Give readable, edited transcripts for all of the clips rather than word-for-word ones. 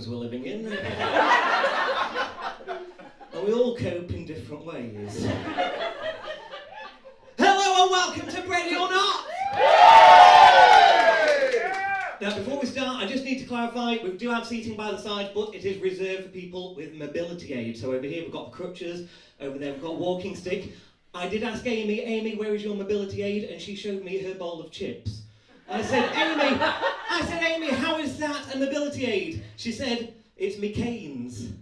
times we're living in. And we all cope in different ways. Hello and welcome to Bready or Not! Now before we start, I just need to clarify, we do have seating by the side, but it is reserved for people with mobility aids. So over here we've got crutches, over there we've got a walking stick. I did ask Amy, where is your mobility aid? And she showed me her bowl of chips. I said, Amy, how is that a mobility aid? She said, it's me canes.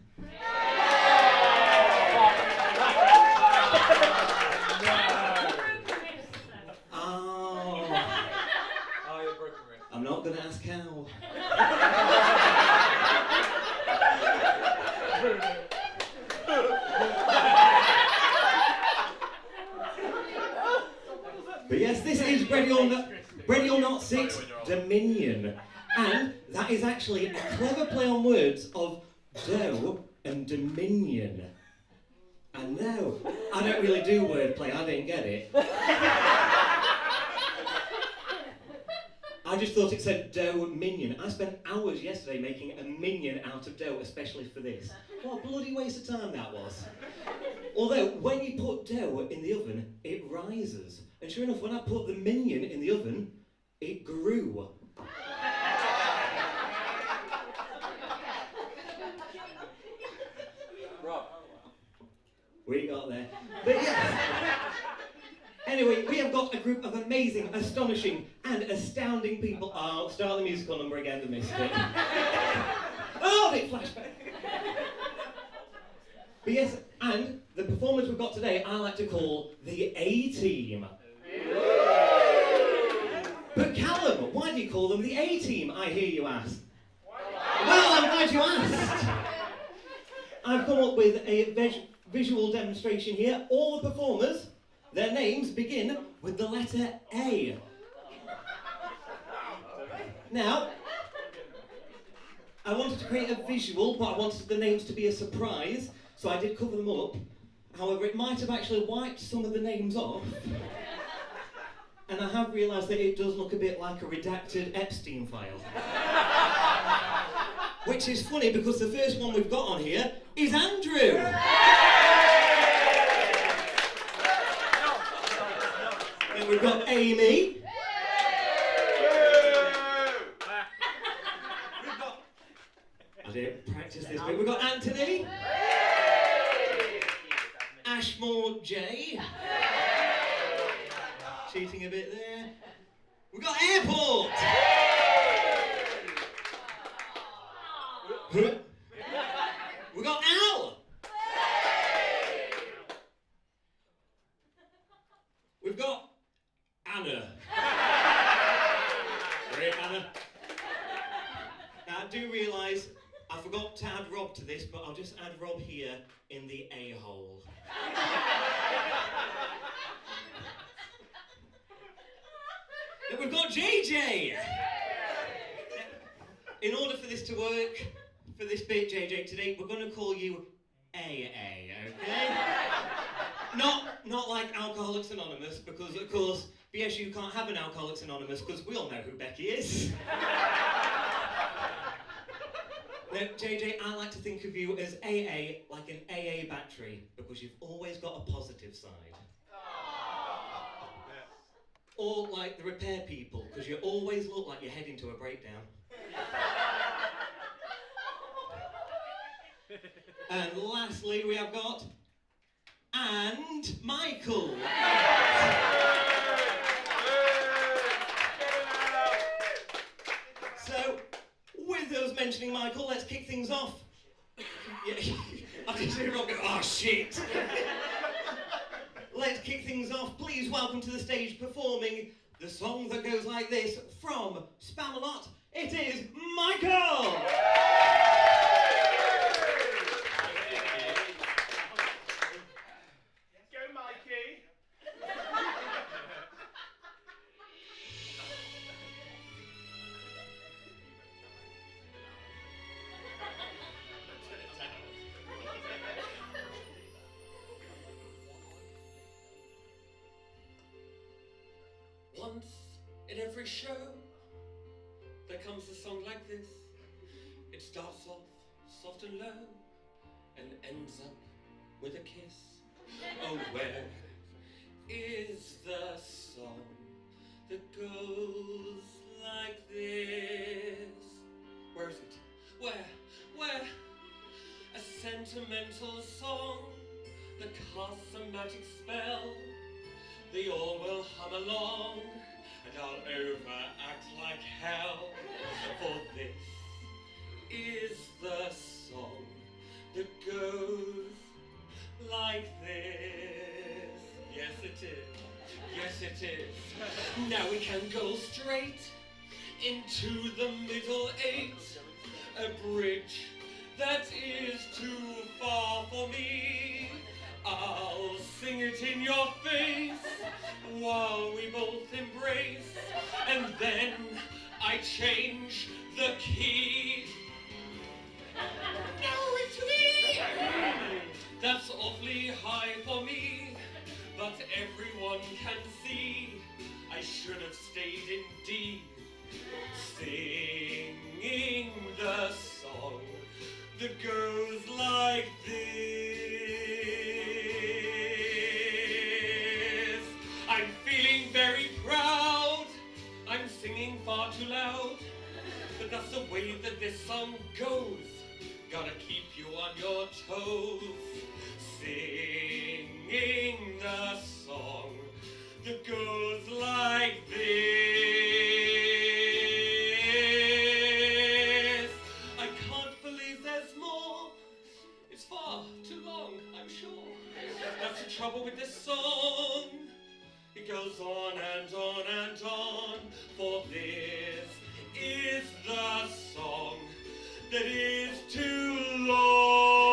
I'm not going to ask how. But yes, this is Bready or Not 6 Dough-minion. And that is actually a clever play on words of dough and dominion. And no, I don't really do wordplay, I didn't get it. I just thought it said Dough-minion. I spent hours yesterday making a minion out of dough, especially for this. What a bloody waste of time that was. Although, when you put dough in the oven, it rises. And sure enough, when I put the minion in the oven, it grew. Rob. We got there. But yes. Anyway, we have got a group of amazing, astonishing, and astounding people. Oh, start the musical number again, the missed it. Oh, it flashback. But yes, and the performance we've got today, I like to call the A-Team. But Callum, why do you call them the A-Team, I hear you ask? Well, I'm glad you asked. I've come up with a visual demonstration here. All the performers, their names begin with the letter A. Now, I wanted to create a visual, but I wanted the names to be a surprise, so I did cover them up. However, it might have actually wiped some of the names off. And I have realised that it does look a bit like a redacted Epstein file. Which is funny because the first one we've got on here is Andrew. Then we've got Amy. I didn't practice this bit. We've got Anthony. Ashmore J. Cheating a bit there. We've got Airport. We've got Al. We've got Anna. Great, Anna. Now, I do realise I forgot to add Rob to this, but I'll just add Rob here in the A-hole. Then we've got JJ. In order for this to work, for this bit, JJ, today, we're going to call you AA, okay? Not like Alcoholics Anonymous, because, of course, BSU can't have an Alcoholics Anonymous, because we all know who Becky is. Now, JJ, I like to think of you as AA like an AA battery, because you've always got a positive side. Or like the repair people, because you always look like you're heading to a breakdown. And lastly, we have got and Michael. So, with us mentioning Michael, let's kick things off. Yeah, I can see Rob go, oh shit. Let's kick things off. Please welcome to the stage performing the song that goes like this from Spamalot. It is Michael! Go, Mikey! Once in every show, there comes a song like this. It starts off soft and low and ends up with a kiss. Oh, where is the song that goes like this? Where is it? Where? A sentimental song that casts a magic spell. They all will hum along, and I'll overact like hell. For this is the song that goes like this. Yes, it is. Yes, it is. Now we can go straight into the middle eight. A bridge that is too far for me. I'll sing it in your face while we both embrace, and then I change the key. Now it's me! That's awfully high for me, but everyone can see I should have stayed in D, singing the song that goes like this. I'm feeling very proud, I'm singing far too loud, but that's the way that this song goes. Gotta keep you on your toes, singing the song that goes like this. I can't believe there's more. It's far too long, I'm sure. That's the trouble with this song. It goes on and on and on. For this is the song that is too long.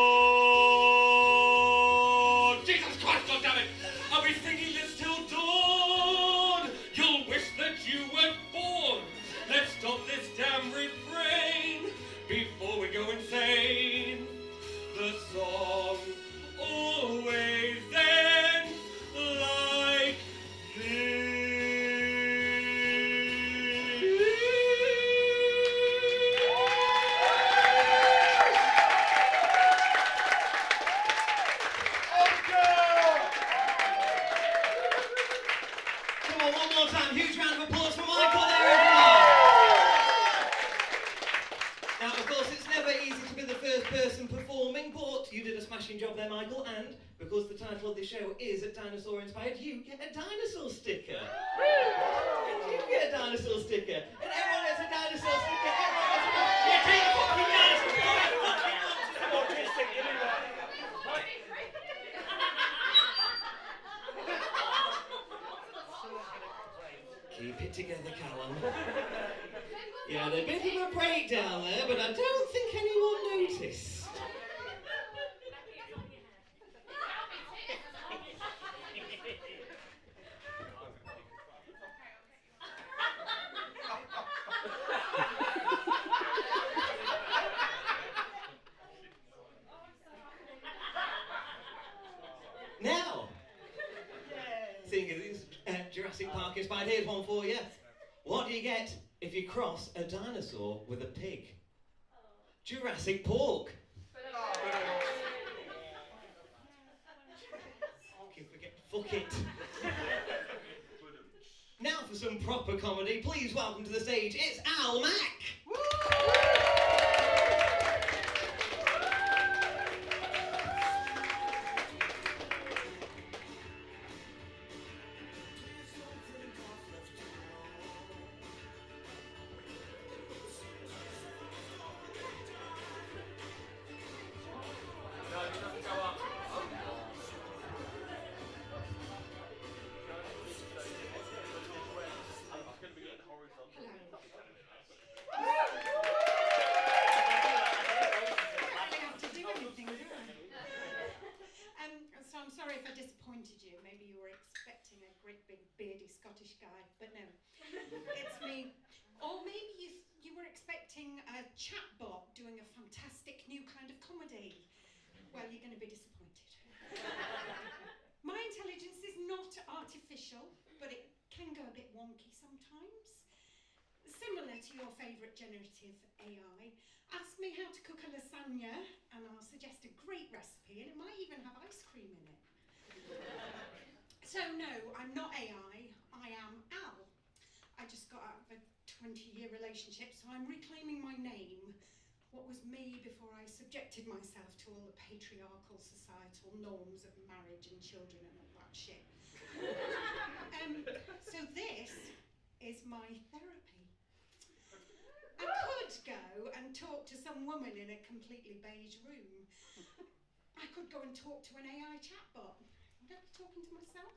Jesus Christ, goddammit! Are we singing this till dawn? You'll wish that you weren't born. Let's stop this damn refrain before we go insane. The song always ends like this. Come on, one more time. Huge round of applause for Michael there, everyone. Now, of course, it's never easy to be the first person performing, but you did a smashing job there, Michael, and because the title of this show is Dinosaur Inspired, you get a dinosaur sticker. You get a dinosaur sticker. And everyone gets a dinosaur sticker. Everyone gets a dinosaur. Yeah, take the fucking dinosaur. Come on, just stick it in there. Keep it together, Callum. Yeah, there's a bit of a breakdown there, but I don't think anyone noticed. Now, seeing as it's Jurassic Park inspired, here's one for you. What do you get if you cross a dinosaur with a pig? Jurassic pork. Fuck it. Now for some proper comedy, please welcome to the stage, it's Al Mack. So I'm sorry if I disappointed you. Maybe you were expecting a great big beardy Scottish guy, but no, it's me. Or maybe you were expecting a chatbot doing a fantastic new kind of comedy. Well, you're going to be disappointed. My intelligence is not artificial, but it can go a bit wonky sometimes. Similar to your favourite generative AI, Ask me how to cook a lasagna, and I'll suggest a great recipe, and it might even have ice cream in it. So no, I'm not AI, I am Al. I just got out of a 20-year relationship, so I'm reclaiming my name. What was me before I subjected myself to all the patriarchal societal norms of marriage and children and all that shit. So this is my therapy. I could go and talk to some woman in a completely beige room. I could go and talk to an AI chatbot. Would I be talking to myself?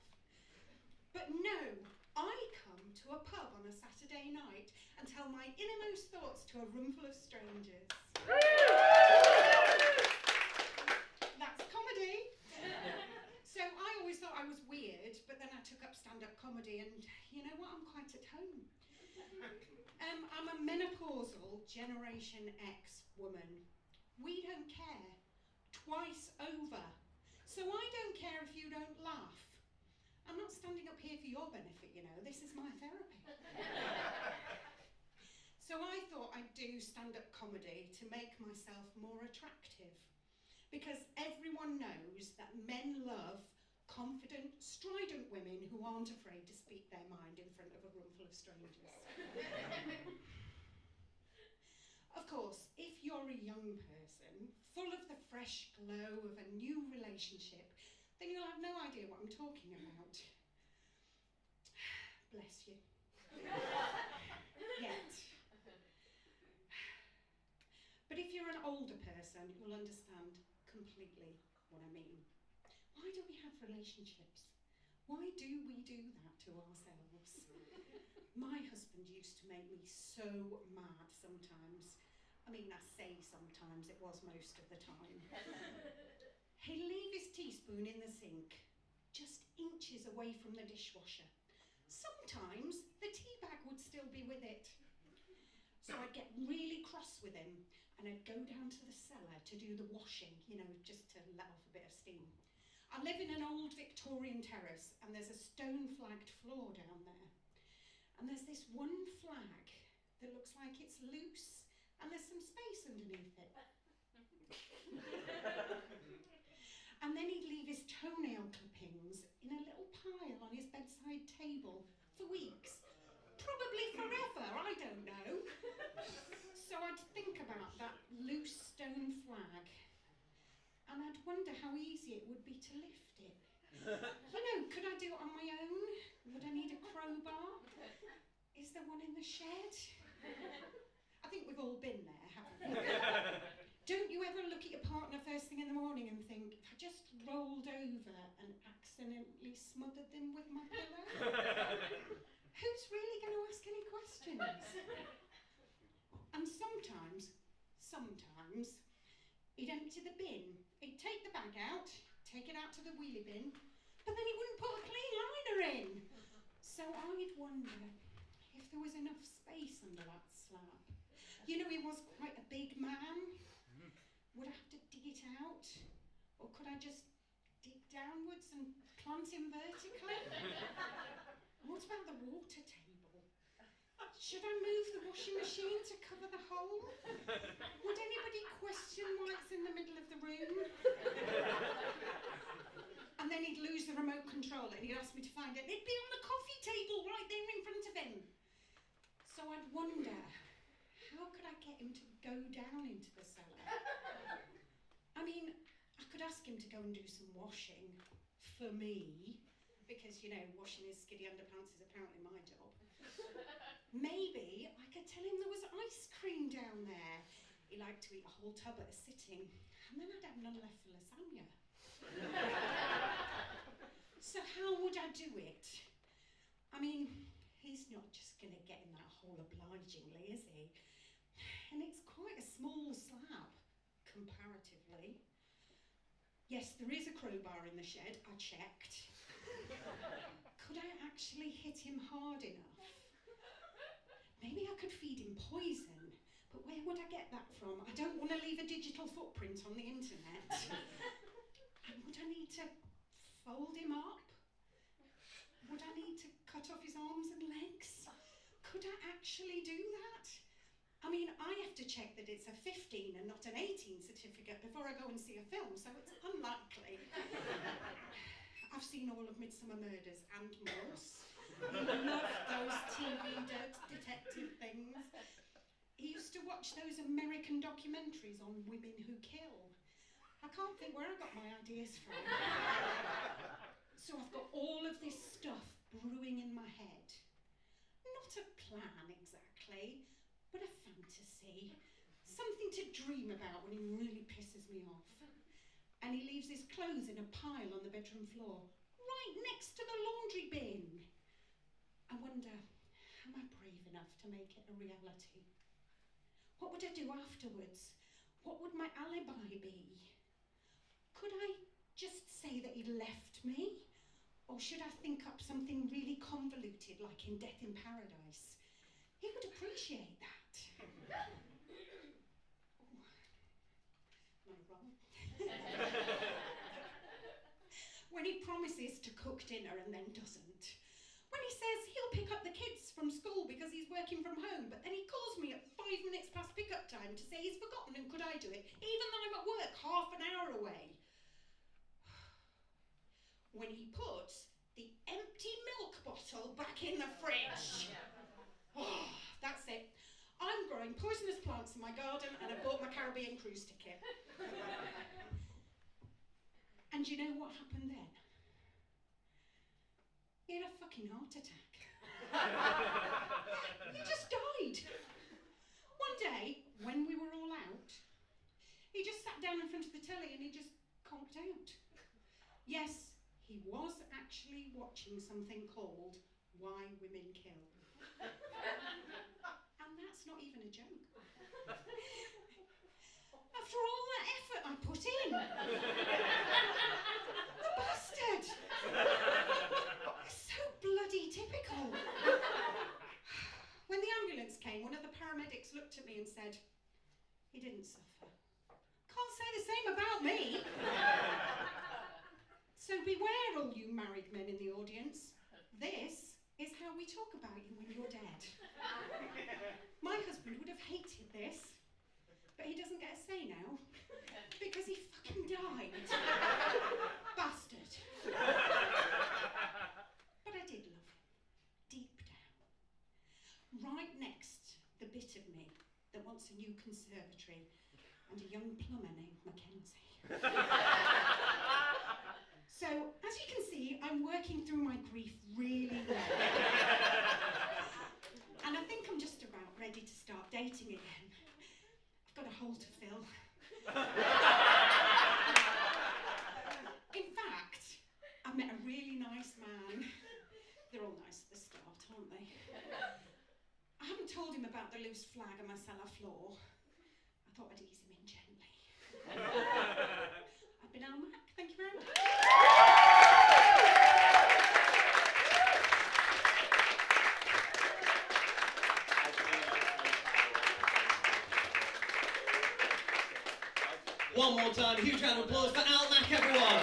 But no, I come to a pub on a Saturday night and tell my innermost thoughts to a room full of strangers. That's comedy. So I always thought I was weird, but then I took up stand-up comedy, and you know what, I'm quite at home. I'm a menopausal Generation X woman. We don't care. Twice over. So I don't care if you don't laugh. I'm not standing up here for your benefit, you know, this is my therapy. So I thought I'd do stand-up comedy to make myself more attractive. Because everyone knows that men love confident, strident women who aren't afraid to speak their mind in front of a room full of strangers. Of course, if you're a young person, full of the fresh glow of a new relationship, then you'll have no idea what I'm talking about. Bless you. Yet. But if you're an older person, you'll understand completely what I mean. Why do we have relationships? Why do we do that to ourselves? My husband used to make me so mad sometimes. I mean, I say sometimes, it was most of the time. He'd leave his teaspoon in the sink, just inches away from the dishwasher. Sometimes the tea bag would still be with it. So I'd get really cross with him, and I'd go down to the cellar to do the washing, you know, just to let off a bit of steam. I live in an old Victorian terrace, and there's a stone-flagged floor down there. And there's this one flag that looks like it's loose, and there's some space underneath it. And then he'd leave his toenail clippings in a little pile on his bedside table for weeks. Probably forever, I don't know. So I'd think about that loose stone flag, and I'd wonder how easy it would be to lift it. You know, could I do it on my own? Would I need a crowbar? Is there one in the shed? I think we've all been there, haven't we? Don't you ever look at your partner first thing in the morning and think, if I just rolled over and accidentally smothered them with my pillow? Who's really going to ask any questions? And sometimes, he'd empty the bin. He'd take the bag out, take it out to the wheelie bin, but then he wouldn't put a clean liner in. So I'd wonder if there was enough space under that slab. You know, he was quite a big man. Would I have to dig it out? Or could I just dig downwards and plant him vertically? What about the water table? Should I move the washing machine to cover the hole? Would anybody question why it's in the middle of the room? And then he'd lose the remote control and he'd ask me to find it. It'd be on the coffee table right there in front of him. So I'd wonder, how could I get him to go down into the cellar? I mean, I could ask him to go and do some washing for me, because, you know, washing his skiddy underpants is apparently my job. Maybe I could tell him there was ice cream down there. He liked to eat a whole tub at a sitting, and then I'd have none left for lasagna. So how would I do it? I mean, he's not just going to get in that hole obligingly, is he? And it's quite a small slab, comparatively. Yes, there is a crowbar in the shed, I checked. Could I actually hit him hard enough? Maybe I could feed him poison, but where would I get that from? I don't want to leave a digital footprint on the internet. And would I need to fold him up? Would I need to cut off his arms and legs? Could I actually do that? I mean, I have to check that that it's a 15 and not an 18 certificate before I go and see a film, so it's unlikely. I've seen all of Midsummer Murders and Morse. Love those TV detective things. He used to watch those American documentaries on women who kill. I can't think where I got my ideas from. So I've got all of this stuff brewing in my head. Not a plan exactly, but a fantasy. Something to dream about when he really pisses me off. And he leaves his clothes in a pile on the bedroom floor, right next to the laundry bin. I wonder, am I brave enough to make it a reality? What would I do afterwards? What would my alibi be? Could I just say that he'd left me? Or should I think up something really convoluted, like in Death in Paradise? He would appreciate that. Am I wrong? When he promises to cook dinner and then doesn't. When he says he'll pick up the kids from school because he's working from home, but then he calls me at 5 minutes past pickup time to say he's forgotten and could I do it, even though I'm at work half an hour away. When he puts the empty milk bottle back in the fridge. Oh, that's it. I'm growing poisonous plants in my garden and I bought my Caribbean cruise ticket. And you know what happened then? He had a fucking heart attack. He just died. One day, when we were all out, he just sat down in front of the telly and he just conked out. Yes, he was actually watching something called Why Women Kill. And that's not even a joke. After all that effort I put in. The bastard! It's so bloody typical. When the ambulance came, one of the paramedics looked at me and said, he didn't suffer. Can't say the same about me. So beware, all you married men in the audience. This is how we talk about you when you're dead. My husband would have hated this, but he doesn't get a say now, because he fucking died. Bastard. But I did love him, deep down. Right next, the bit of me that wants a new conservatory and a young plumber named Mackenzie. So, as you can see, I'm working through my grief really well. And I think I'm just about ready to start dating again. I've got a hole to fill. In fact, I met a really nice man. They're all nice at the start, aren't they? I haven't told him about the loose flag on my cellar floor. I thought I'd ease him in gently. I've been Al Mac, thank you very much. One more time, a huge round of applause for Al Mac, everyone.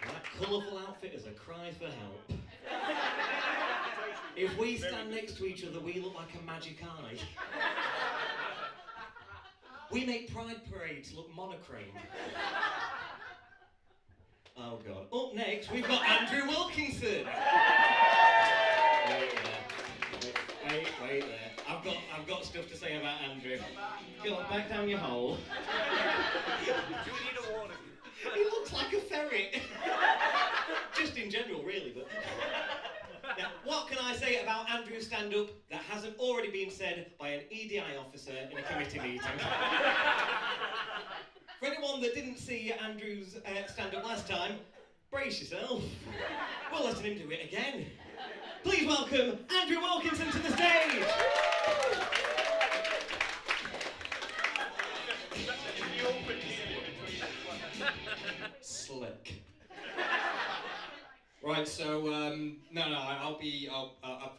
That colourful outfit is a cry for help. If we stand next to each other, we look like a magic eye. We make pride parades look monochrome. Oh God. Up next, we've got Andrew Wilkinson. Wait there. I've got stuff to say about Andrew. Go on, back down your hole. Do we need a warning? He looks like a ferret. Just in general, really, but... Now, what can I say about Andrew's stand-up that hasn't already been said by an EDI officer in a committee meeting? For anyone that didn't see Andrew's stand-up last time, brace yourself. We're letting him do it again. Please welcome Andrew Wilkinson to the stage. Slick. Right, so I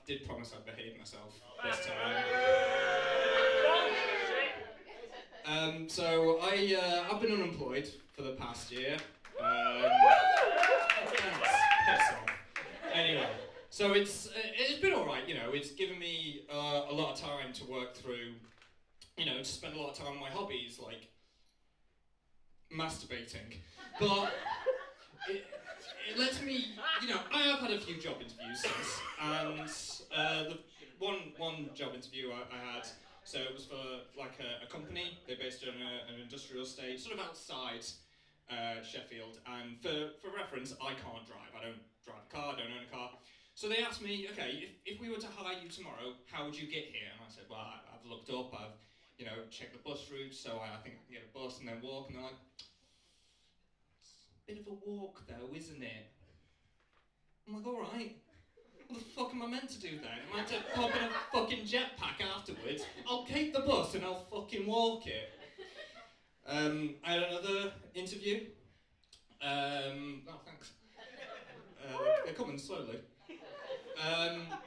did promise I'd behave myself this time. So I've been unemployed for the past year. Thanks. Piss off. Anyway, So it's been all right, you know. It's given me a lot of time to work through, you know, to spend a lot of time on my hobbies like masturbating. But it lets me, you know, I have had a few job interviews since, and the one job interview I had, so it was for like a company. They're based on an industrial estate, sort of outside Sheffield. And for reference, I can't drive. I don't drive a car. I don't own a car. So they asked me, okay, if we were to hire you tomorrow, how would you get here? And I said, well, I've looked up, I've, you know, checked the bus route, so I think I can get a bus and then walk. And they're like, it's a bit of a walk though, isn't it? I'm like, alright. What the fuck am I meant to do then? Am I meant to pop in a fucking jetpack afterwards? I'll take the bus and I'll fucking walk it. I had another interview. Oh, thanks. They're coming slowly.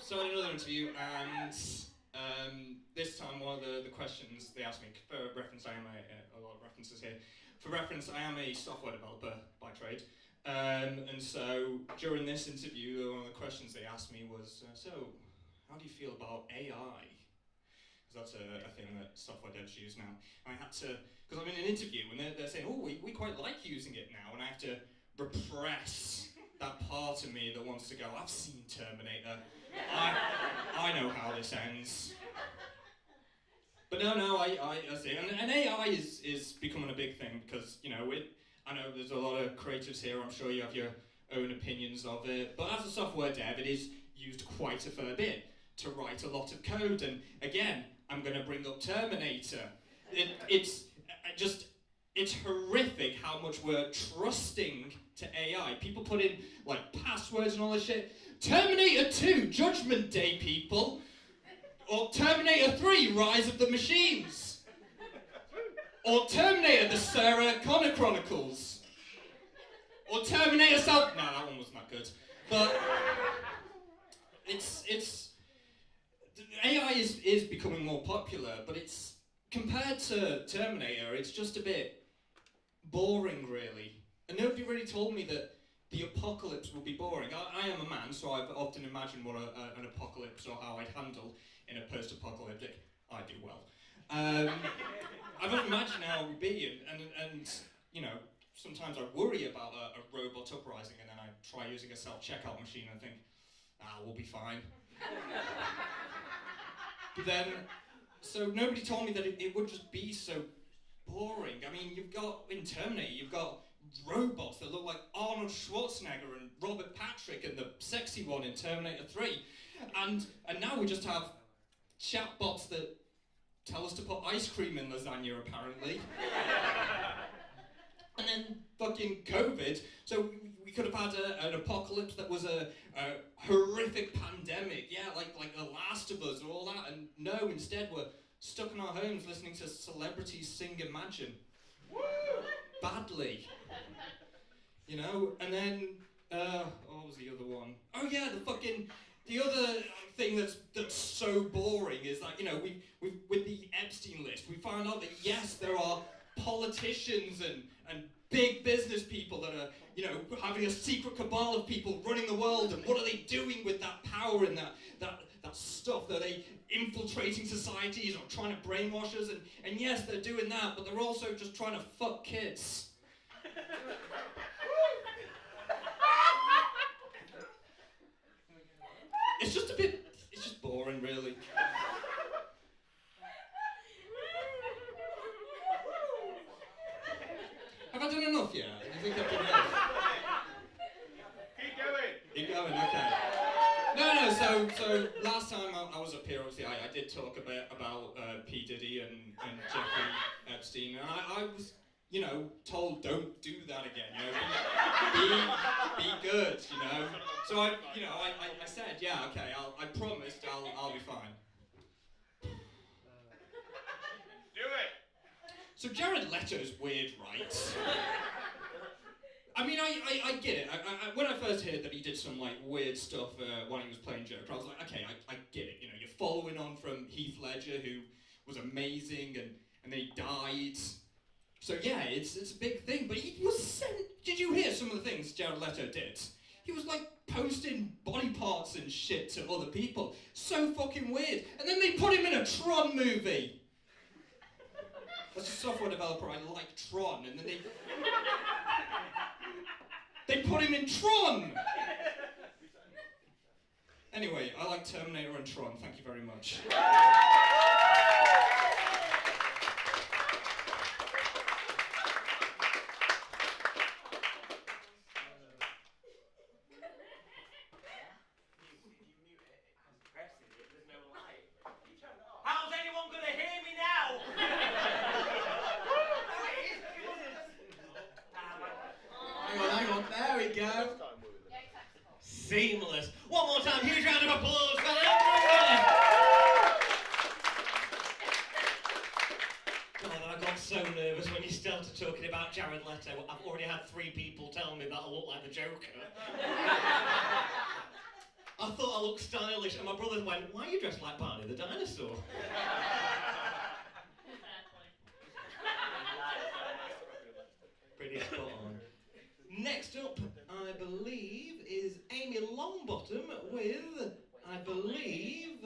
So I had another interview, and this time one of the questions they asked me, for reference, I am a lot of references here. For reference, I am a software developer by trade. And so during this interview, one of the questions they asked me was, so how do you feel about AI? Because that's a thing that software devs use now. And I had to, because I'm in an interview and they're saying, oh, we quite like using it now, and I have to repress that part of me that wants to go, I've seen Terminator, I know how this ends. But no, I see, and AI is becoming a big thing because, you know, I know there's a lot of creatives here, I'm sure you have your own opinions of it, but as a software dev, it is used quite a fair bit to write a lot of code, and again, I'm going to bring up Terminator. It's horrific how much we're trusting to AI. People put in, like, passwords and all this shit. Terminator 2, Judgment Day, people. Or Terminator 3, Rise of the Machines. Or Terminator, the Sarah Connor Chronicles. Or Terminator South... No, that one wasn't that good. But it's AI is becoming more popular, but it's, compared to Terminator, it's just a bit boring, really. And nobody really told me that the apocalypse would be boring. I am a man, so I've often imagined what an apocalypse or how I'd handle in a post-apocalyptic. I do well. I've often imagined how it would be, and you know, sometimes I worry about a robot uprising, and then I try using a self-checkout machine and think, we'll be fine. But then, so nobody told me that it would just be so boring. I mean, you've got, in Terminator, you've got robots that look like Arnold Schwarzenegger and Robert Patrick and the sexy one in Terminator 3. And now we just have chatbots that tell us to put ice cream in lasagna, apparently. And then fucking COVID. So we could have had an apocalypse that was a horrific pandemic. Yeah, like The Last of Us or all that. And no, instead we're stuck in our homes listening to celebrities sing Imagine. Badly. You know, and then, what was the other one? Oh yeah, the other thing that's so boring is that, you know, we with the Epstein list, we found out that yes, there are politicians and big business people that are, you know, having a secret cabal of people running the world, and what are they doing with that power and that stuff? Are they infiltrating societies or trying to brainwash us? And yes, they're doing that, but they're also just trying to fuck kids. It's just boring, really. Have I done enough yet? Do you think I've done enough? Keep going. Keep going, okay. No, so last time I was up here, obviously, I did talk a bit about P. Diddy and Jeffrey Epstein, and I was, you know, told don't do that again, you know, be good, you know. So I said, yeah, okay, I promised I'll be fine. Do it. So Jared Leto's weird, right? I mean, I get it. When I first heard that he did some, like, weird stuff when he was playing Joker, I was like, okay, I get it. You know, you're following on from Heath Ledger, who was amazing, and then he died. So yeah, it's a big thing. But he was sent. Did you hear some of the things Jared Leto did? He was, like, posting body parts and shit to other people. So fucking weird. And then they put him in a Tron movie. As a software developer, I like Tron, and then they put him in Tron! Anyway, I like Terminator and Tron, thank you very much. How's anyone gonna hear me now? Hang on, there we go. Seamless. One more time, huge round of applause for Andrew. God, I got so nervous when you started talking about Jared Leto. I've already had 3 people tell me that I look like the Joker. I thought I looked stylish, and my brother went, "Why are you dressed like Barney the dinosaur?" Pretty spot on. Next up, I believe, is Amy Longbottom with, I believe...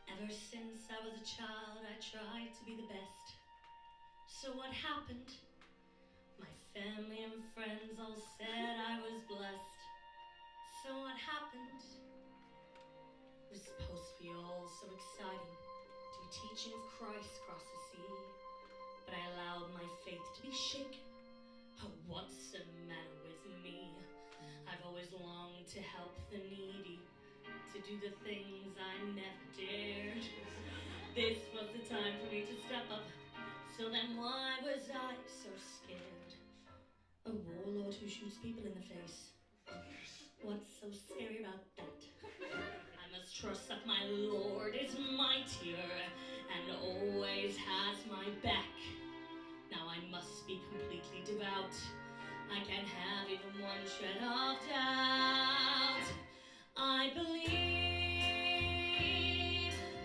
Ever since I was a child, I tried to be the best. So what happened? My family and friends all said I was blessed. So what happened? It was supposed to be all so exciting, to be teaching of Christ across the sea. But I allowed my faith to be shaken. Oh, what's the matter with me? I've always longed to help the needy, to do the things I never dared. This was the time for me to step up. So then why was I so scared? A warlord who shoots people in the face. What's so scary about that? I must trust that my Lord is mightier and always has my back. Now I must be completely devout. I can't have even one shred of doubt. I believe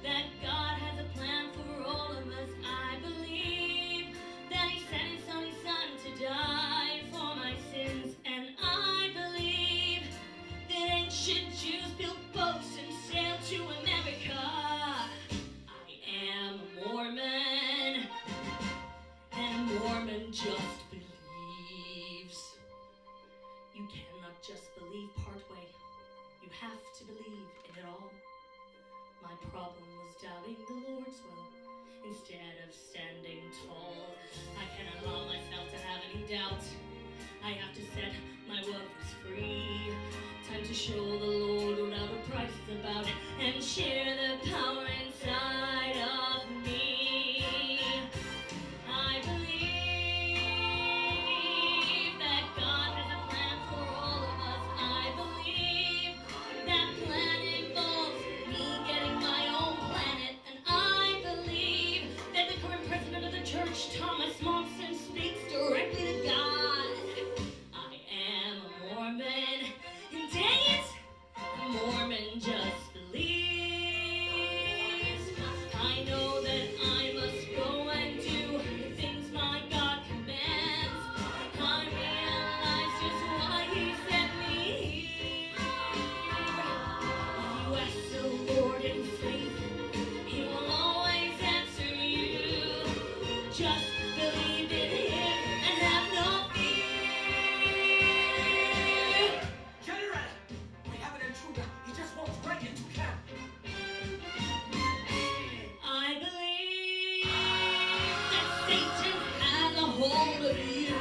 that God has a plan for all of us. I believe that He sent His only Son to die for my sins. And I believe that ancient Jews built boats and sailed to America. I am a Mormon, and a Mormon just believes. You cannot just believe partway. You have to believe in it all. My problem was doubting the Lord's will instead of standing tall. I can't allow myself to have any doubt. I have to set my works free. Time to show the Lord what our price is about and share the power inside of me. I believe that God has a plan for all of us. I believe that plan involves me getting my own planet. And I believe that the current president of the church, Thomas Monson, speaks directly to God. I am a Mormon. And dang it, a Mormon just believes. I know that I must go and do the things my God commands. I realize just why He sent me here. If you ask the Lord in faith, He will always answer you. Just believe in Him and have no fear. General! We have an intruder. He just walked right into camp. I believe that Satan has a hold of you.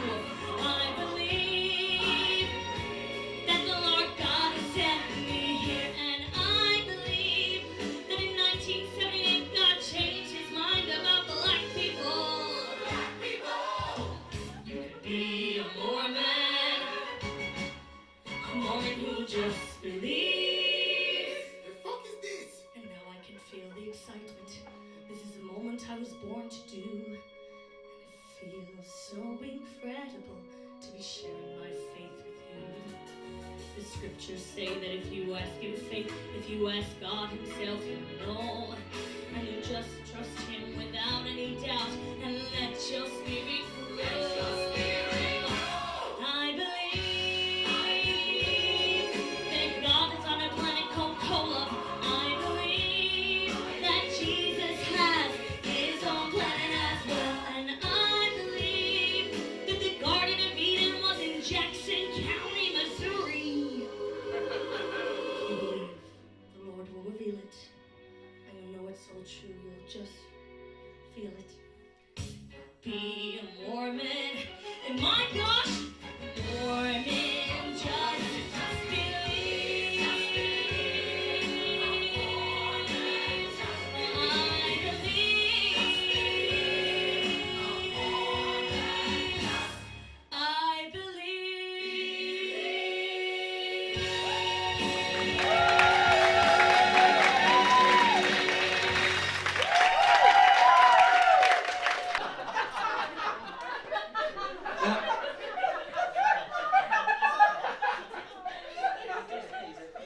I believe that the Lord God has sent me here. And I believe that in 1978 God changed His mind about black people. Black people! You can be a Mormon who just believes. The fuck is this? And now I can feel the excitement. This is the moment I was born to do. And it feels so incredible to be sharing my faith with you. The scriptures say that if you ask in faith, if you ask God himself, he'll know. And you just trust him without any doubt and let your spirit flow. I believe that God is on a planet called Kolob. I believe that Jesus has his own planet as well. And I believe that the Garden of Eden was in Jackson County, Missouri. If you believe, the Lord will reveal it. And you'll know it's all true. You'll just feel it. Be a Mormon. And my gosh, Mormon just believe. I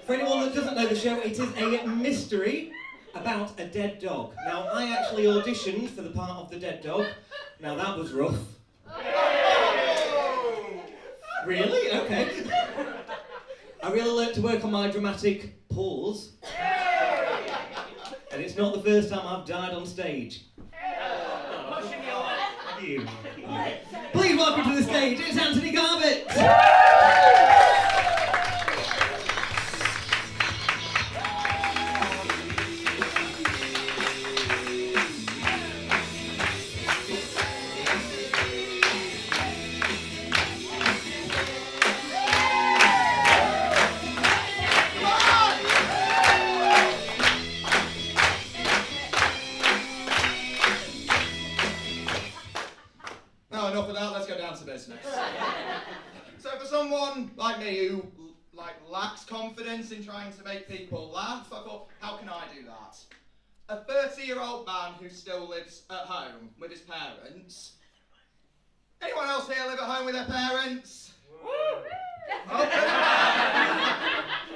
For anyone that doesn't know the show, it is a mystery about a dead dog. Now, I actually auditioned for the part of the dead dog. Now, that was rough. Really? Okay. I really learnt to work on my dramatic pause. And it's not the first time I've died on stage. Thank you. Please welcome to the stage, it's Anthony Garbutt! Now enough of that, let's go down to business. So for someone like me who lacks confidence in trying to make people laugh, I thought, how can I do that? A 30-year-old man who still lives at home with his parents. Anyone else here live at home with their parents? Okay.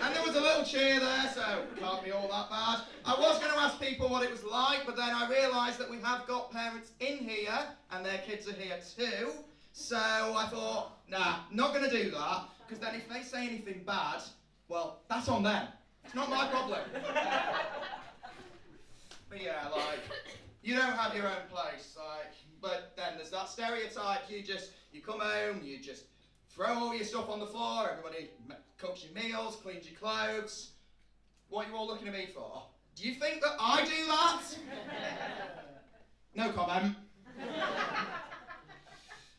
And there was a little cheer there, so it can't be all that bad. I was going to ask people what it was like, but then I realised that we have got parents in here, and their kids are here too. So I thought, nah, not going to do that, because then if they say anything bad, well, that's on them. It's not my problem. But yeah, you don't have your own place, but then there's that stereotype, you come home, you just throw all your stuff on the floor, everybody cooks your meals, cleans your clothes. What are you all looking at me for? Do you think that I do that? No comment.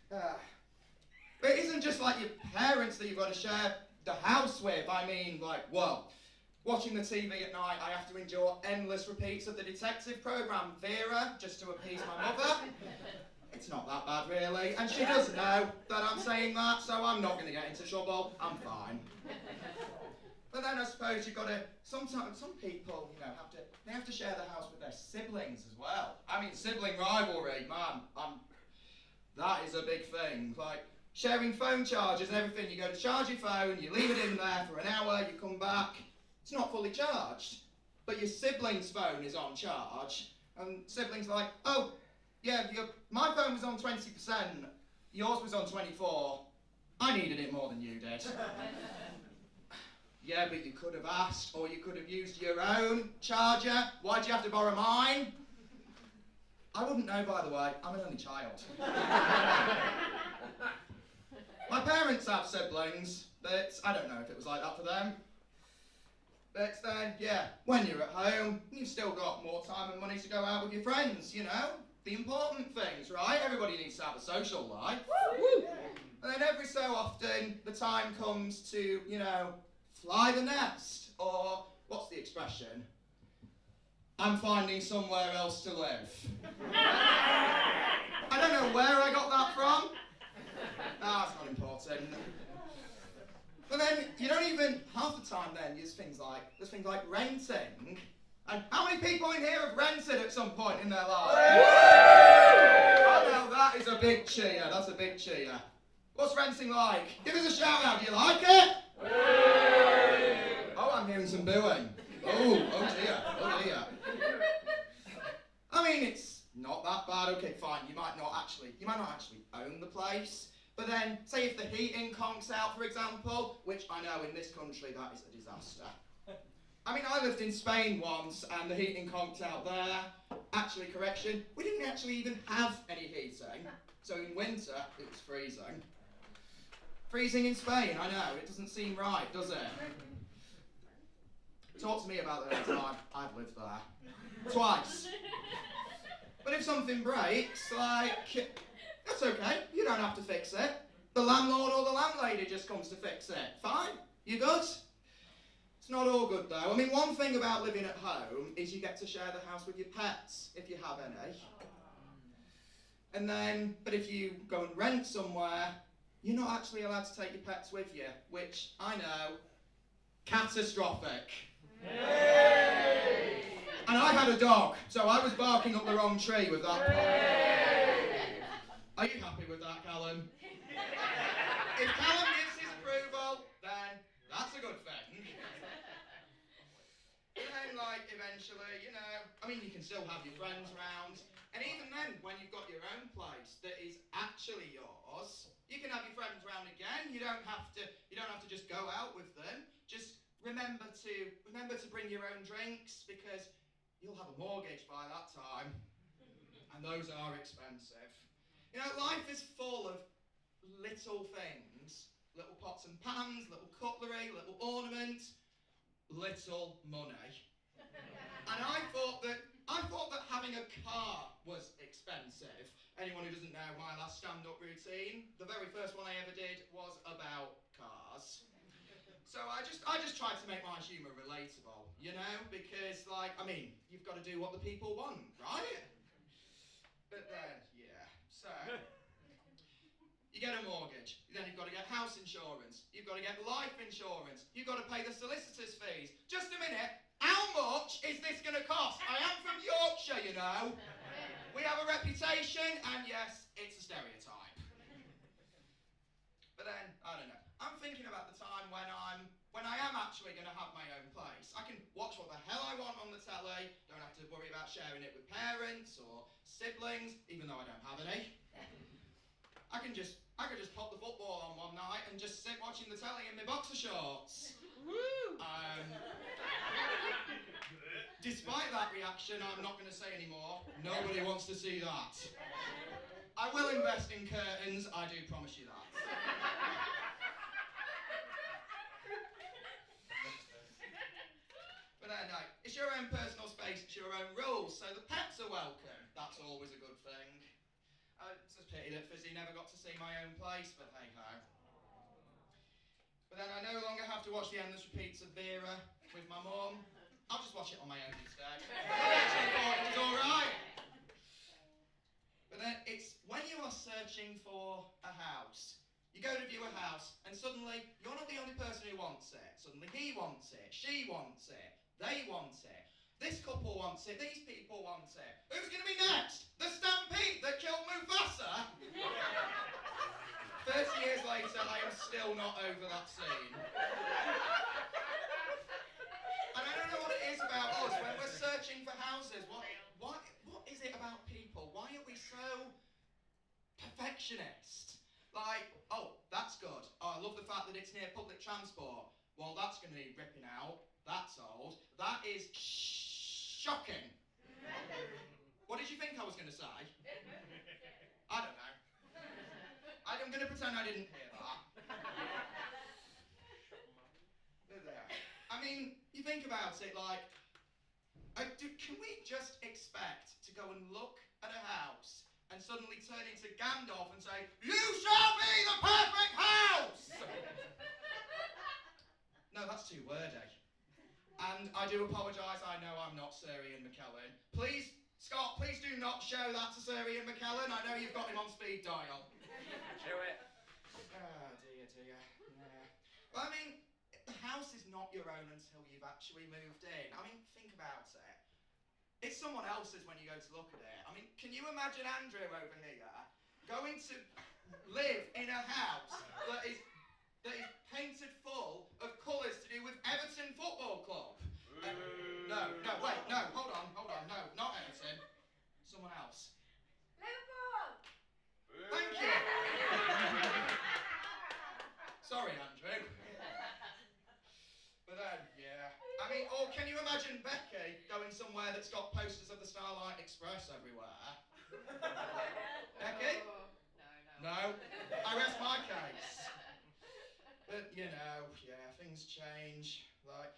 But it isn't just like your parents that you've got to share the house with. I mean, watching the TV at night, I have to endure endless repeats of the detective programme Vera just to appease my mother. It's not that bad, really, and she does know that I'm saying that, so I'm not going to get into trouble. I'm fine. But then I suppose you've got to. Sometimes some people, have to share the house with their siblings as well. I mean, sibling rivalry, man. That is a big thing. Like sharing phone chargers and everything. You go to charge your phone, you leave it in there for an hour, you come back. It's not fully charged, but your sibling's phone is on charge, and siblings are like, oh. Yeah, my phone was on 20%, yours was on 24. I needed it more than you did. Yeah, but you could have asked, or you could have used your own charger. Why'd you have to borrow mine? I wouldn't know, by the way. I'm an only child. My parents have siblings, but I don't know if it was like that for them. But then, yeah, when you're at home, you've still got more time and money to go out with your friends, the important things, right? Everybody needs to have a social life. Woo! And then every so often, the time comes to, fly the nest, or what's the expression? I'm finding somewhere else to live. I don't know where I got that from. It's not important. But then, you don't even, half the time then, there's things like renting. And how many people in here have rented at some point in their lives? Oh no, that is a big cheer. That's a big cheer. What's renting like? Give us a shout out. Do you like it? Oh, I'm hearing some booing. Oh dear. I mean, it's not that bad. Okay, fine. You might not actually own the place. But then, say if the heating conks out, for example, which I know in this country that is a disaster. I mean, I lived in Spain once, and the heating conked out there. Actually, correction, we didn't actually even have any heating. So in winter, it was freezing. Freezing in Spain, I know, it doesn't seem right, does it? Talk to me about the next time I've lived there. Twice. But if something breaks, like, that's okay, you don't have to fix it. The landlord or the landlady just comes to fix it. Fine, you good? It's not all good though. I mean, one thing about living at home is you get to share the house with your pets, if you have any. And then, but if you go and rent somewhere, you're not actually allowed to take your pets with you, which, I know, catastrophic. Yay! And I had a dog, so I was barking up the wrong tree with that point. Are you happy with that, Callum? If Callum gives his approval, then that's a good thing. And then, like, eventually, you know, I mean, you can still have your friends round. And even then, when you've got your own place that is actually yours, you can have your friends round again. You don't have to just go out with them. Just remember to bring your own drinks, because you'll have a mortgage by that time. And those are expensive. You know, life is full of little things. Little pots and pans, little cutlery, little ornaments, little money. And I thought that having a car was expensive. Anyone who doesn't know my last stand-up routine, the very first one I ever did was about cars. So I just tried to make my humour relatable, you know, because, like, I mean, you've got to do what the people want, right? But then, yeah, so you get a mortgage, then you've got to get house insurance, you've got to get life insurance, you've got to pay the solicitor's fees. Just a minute, how much is this going to cost? I am from Yorkshire, you know. We have a reputation, and yes, it's a stereotype. But then, I don't know, I'm thinking about the time when I am actually going to have my own place. I can watch what the hell I want on the telly, don't have to worry about sharing it with parents or siblings, even though I don't have any. I could just pop the football on one night and just sit watching the telly in my boxer shorts. Despite that reaction, I'm not going to say anymore. Nobody wants to see that. I will invest in curtains, I do promise you that. But then, no, it's your own personal space, it's your own rules, so the pets are welcome. That's always a good thing. It's a pity that Fizzy never got to see my own place, but hey-ho. But then I no longer have to watch the endless repeats of Vera with my mum. I'll just watch it on my own instead. I actually thought it was alright. But then it's when you are searching for a house. You go to view a house, and suddenly you're not the only person who wants it. Suddenly he wants it, she wants it, they want it. This couple wants it, these people want it. Who's going to be next? The stampede that killed Mufasa? 30 years later, I am still not over that scene. And I don't know what it is about us when we're searching for houses. What is it about people? Why are we so perfectionist? Like, oh, that's good. Oh, I love the fact that it's near public transport. Well, that's going to need ripping out. That's old. That is shocking. What did you think I was going to say? I don't know. I'm going to pretend I didn't hear that. There. I mean, you think about it, like, can we just expect to go and look at a house and suddenly turn into Gandalf and say, "You shall be the perfect house"? No, that's too wordy. And I do apologise, I know I'm not Sir Ian McKellen. Please, Scott, please do not show that to Sir Ian McKellen. I know you've got him on speed dial. Do it. Oh, dear. Yeah. Well, I mean, the house is not your own until you've actually moved in. I mean, think about it. It's someone else's when you go to look at it. I mean, can you imagine Andrew over here going to live in a house that is painted full of colours to do with Everton Football Club? No, wait, no, hold on, no, not Everton. Someone else. Liverpool! Thank you. Sorry, Andrew. But then, yeah. I mean, or can you imagine Becky going somewhere that's got posters of the Starlight Express everywhere? Becky? No. I rest my case. But, you know, yeah, things change. Like,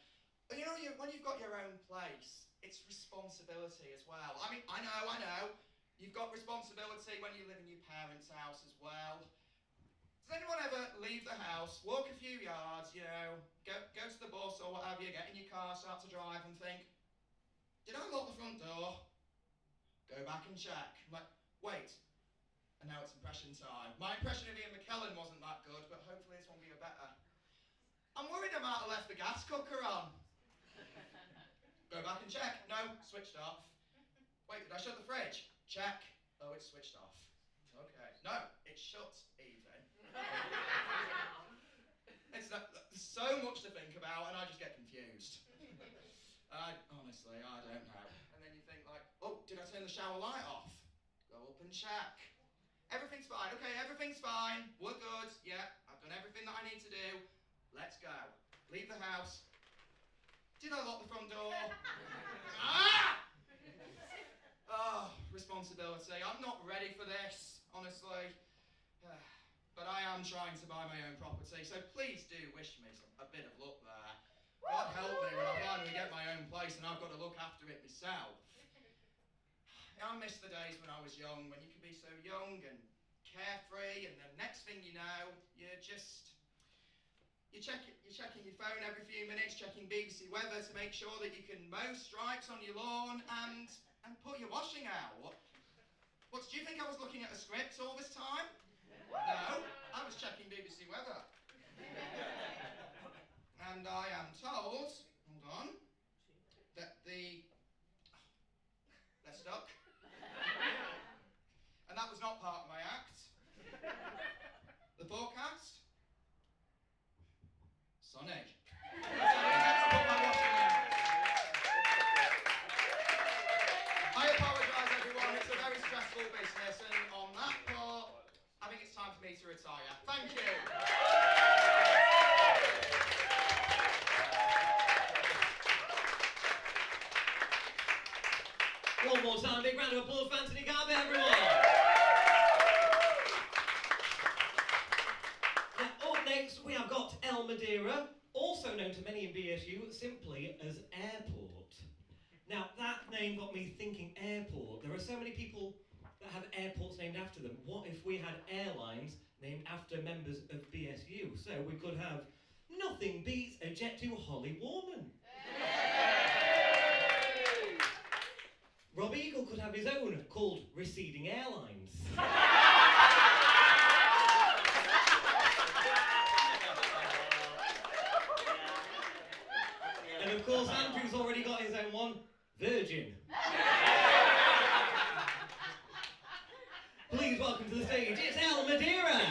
but you know, when you've got your own place, it's responsibility as well. I mean, I know. You've got responsibility when you live in your parents' house as well. Does anyone ever leave the house, walk a few yards, you know, go to the bus or what have you, get in your car, start to drive and think, did I lock the front door? Go back and check. I'm like, wait. And now it's impression time. My impression of Ian McKellen wasn't that good, but hopefully this one will be better. I'm worried I might have left the gas cooker on. Go back and check. No, switched off. Wait, did I shut the fridge? Check. Oh, it's switched off. Okay. No, it's shut even. It's so much to think about, and I just get confused. Honestly, I don't know. And then you think like, oh, did I turn the shower light off? Go up and check. Everything's fine. Okay, everything's fine. We're good. Yeah, I've done everything that I need to do. Let's go. Leave the house. Did I lock the front door? Ah! Oh, responsibility. I'm not ready for this, honestly. But I am trying to buy my own property, so please do wish me a bit of luck there. God help me when I finally get my own place and I've got to look after it myself. I miss the days when I was young, when you could be so young and carefree, and the next thing you know, you're checking your phone every few minutes, checking BBC weather to make sure that you can mow stripes on your lawn and put your washing out. What, do you think I was looking at a script all this time? No, I was checking BBC weather. And I am told, hold on, that they're stuck. And that was not part of my act. The forecast? Sunny. I apologise everyone, it's a very stressful business, and on that part, I think it's time for me to retire. Thank you. One more time, big round of applause for Anthony Garber, everyone. Now, up next, we have got El Madeira, also known to many in BSU simply as Airport. Now, that name got me thinking airport. There are so many people that have airports named after them. What if we had airlines named after members of BSU? So we could have Nothing Beats a Jet to Holly Warman. Rob Eagle could have his own, called Receding Airlines. And of course, Andrew's already got his own one, Virgin. Please welcome to the stage, it's El Madeira.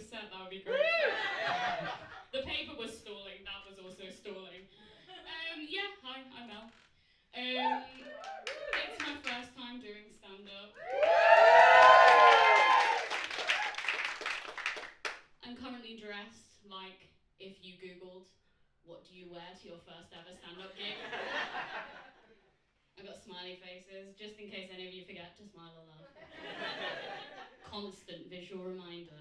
That would be great. The paper was stalling, that was also stalling. Yeah, hi, I'm Mel. It's my first time doing stand-up. I'm currently dressed like if you googled, what do you wear to your first ever stand-up gig? I've got smiley faces, just in case any of you forget to smile or laugh. Constant visual reminder.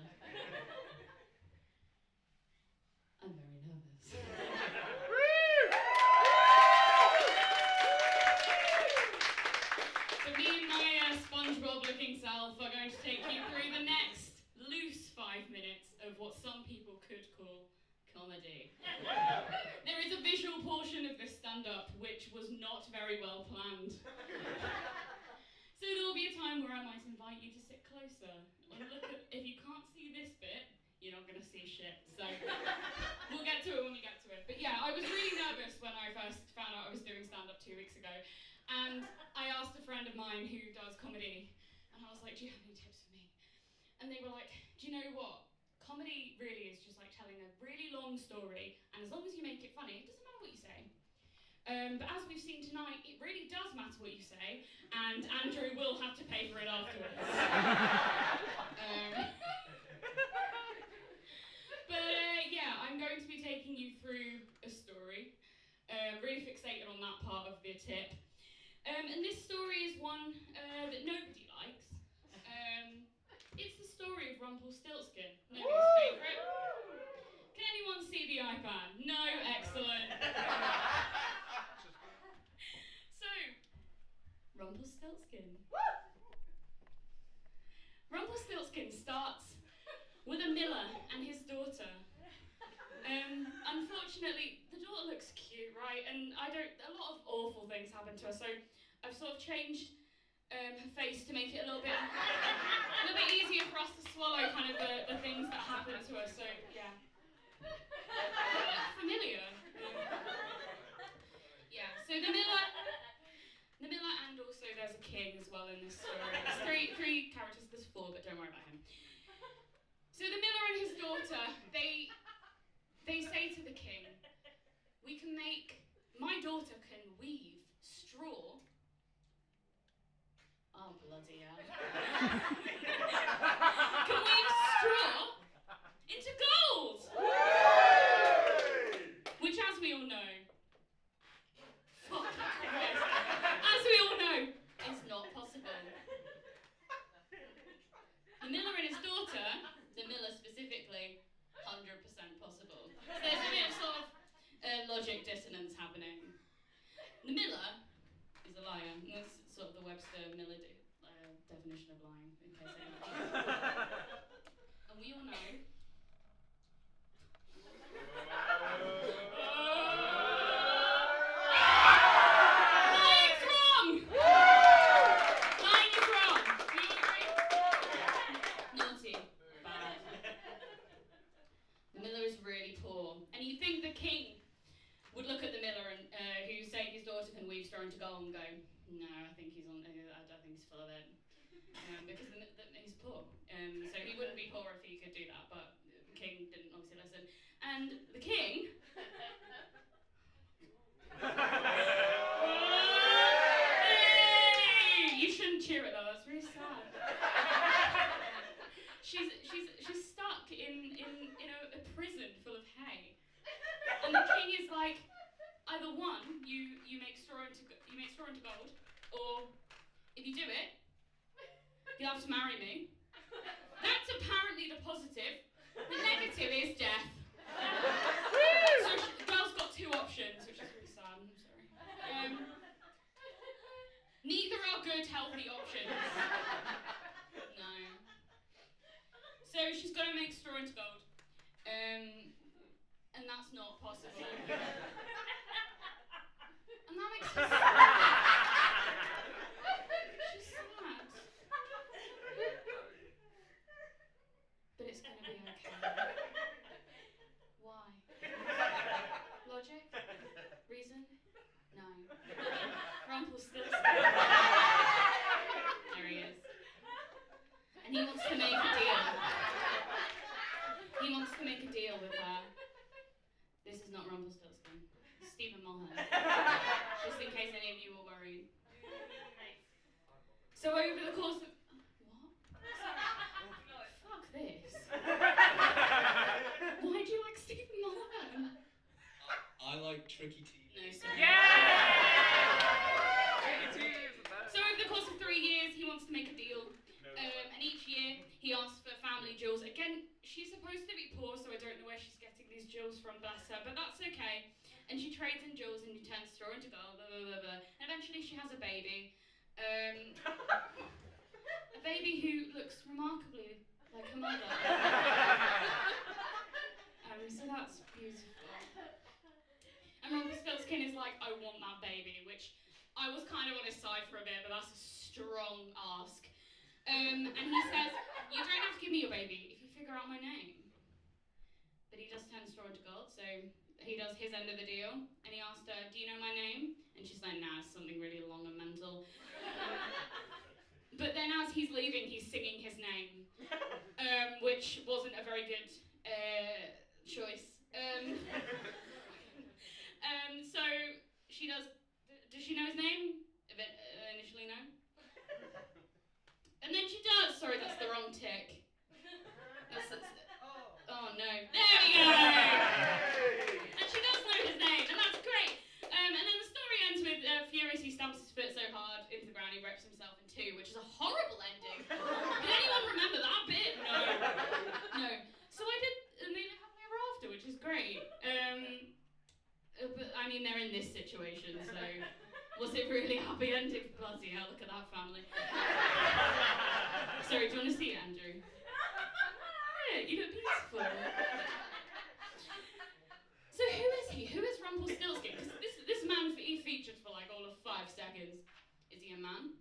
I'm very nervous. not very well planned. So there will be a time where I might invite you to sit closer and look at, if you can't see this bit, you're not going to see shit. So we'll get to it when we get to it. But yeah, I was really nervous when I first found out I was doing stand-up 2 weeks ago. And I asked a friend of mine who does comedy, and I was like, do you have any tips for me? And they were like, do you know what? Comedy really is just like telling a really long story, and as long as you make it funny, it doesn't matter what you say. But as we've seen tonight, it really does matter what you say, and Andrew will have to pay for it afterwards. Yeah, I'm going to be taking you through a story, really fixated on that part of the tip. And this story is one that nobody likes. It's the story of Rumpelstiltskin, nobody's favourite. Can anyone see the iPad? No, excellent. So, Rumpelstiltskin. Rumpelstiltskin starts with a miller and his daughter. Unfortunately, the daughter looks cute, right? And a lot of awful things happen to her, so I've sort of changed her face to make it a little bit easier for us to swallow kind of the things that happen to her, so yeah. Familiar. Yeah, so the miller and also there's a king as well in this story. There's three characters, there's 4, but don't worry about him. So the miller and his daughter, they say to the king, my daughter can weave straw. Oh, bloody hell. Can weave straw into gold! Which, as we all know, is not possible. The miller and his daughter, the miller specifically, 100% possible. So there's a bit of sort of logic dissonance happening. The miller is a liar. And that's sort of the Webster-Miller definition of lying, in case anyone. And we all know. Lying is wrong! Lying is wrong. We all agree? Naughty. Bad. The miller is really poor. And you think the king would look at the miller and who's saying his daughter can weave straw into gold and go, no, I think he's full of it. Because he's poor. So he wouldn't be poor if he could do that, but the king didn't obviously listen. And the king... Hey! You shouldn't cheer it though, that's really sad. She's stuck in a prison full of hay. And the king is like, either one, you make straw into gold, or if you do it, you'll have to marry me. That's apparently the positive. The negative is death. So the girl's got 2 options, which is really sad. I'm sorry. Neither are good, healthy options. No. So she's got to make straw into gold. And that's not possible. And that makes her sad. She's sad. But it's going to be okay. Why? Logic? Reason? No. Rumpelstiltskin. There he is. And he wants to make a deal. He wants to make a deal with her. This is not Rumpelstiltskin. It's Stephen Mulhern. Just in case any of you were worried. So over the course of... What? Fuck this. Why do you like Stephen Mulhern? I like tricky TV. No, sorry. Tricky TV is the best. So over the course of 3 years, he wants to make a deal. And each year, he asks for family jewels. Again, she's supposed to be poor, so I don't know where she's getting these jewels from, bless her, but that's okay. And she trades in jewels and he turns straw into gold, blah, blah, blah, blah. And eventually she has a baby. A baby who looks remarkably like her mother. So that's beautiful. And Rumpelstiltskin is like, I want that baby, which I was kind of on his side for a bit, but that's a strong ask. And he says, you don't have to give me your baby if you figure out my name. But he just turns straw into gold, so he does his end of the deal. And he asked her, do you know my name? And she's like, nah, it's something really long and mental. But then as he's leaving, he's singing his name, which wasn't a very good choice. So she does she know his name? Initially, no. And then she does. Sorry, that's the wrong tick. Oh no. There we go! And she does know his name, and that's great. And then the story ends with furiously stamps his foot so hard into the ground he rips himself in two, which is a horrible ending. Did anyone remember that bit? No. So I did, and they live happily ever after, which is great. But I mean, they're in this situation, so was it really a happy ending? Bloody hell, look at that family. Sorry, do you want to see it, Andrew? Yeah, you look beautiful. So who is he? Who is Rumpelstiltskin? Because this man, he featured for like all of 5 seconds. Is he a man?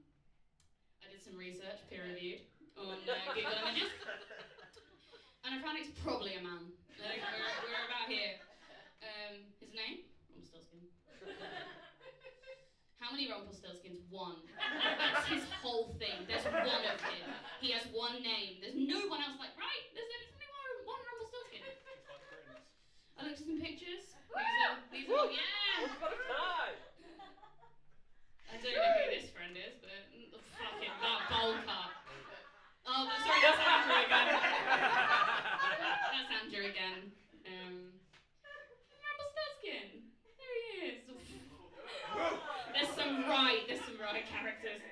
I did some research, peer-reviewed, on Google Images. And I found it's probably a man. Like, we're about here. His name? Rumpelstiltskin. How many Rumpelstiltskins? One. That's his whole thing. There's one of him. He has one name. There's no one else like, right, there's only one Rumpelstiltskin. I looked at some pictures. These are yeah! I don't know who this friend is, but fuck it, that bowl cut. Oh, sorry, that's Andrew again. That's Andrew again. Rumpelstiltskin. There he is. There's some right characters.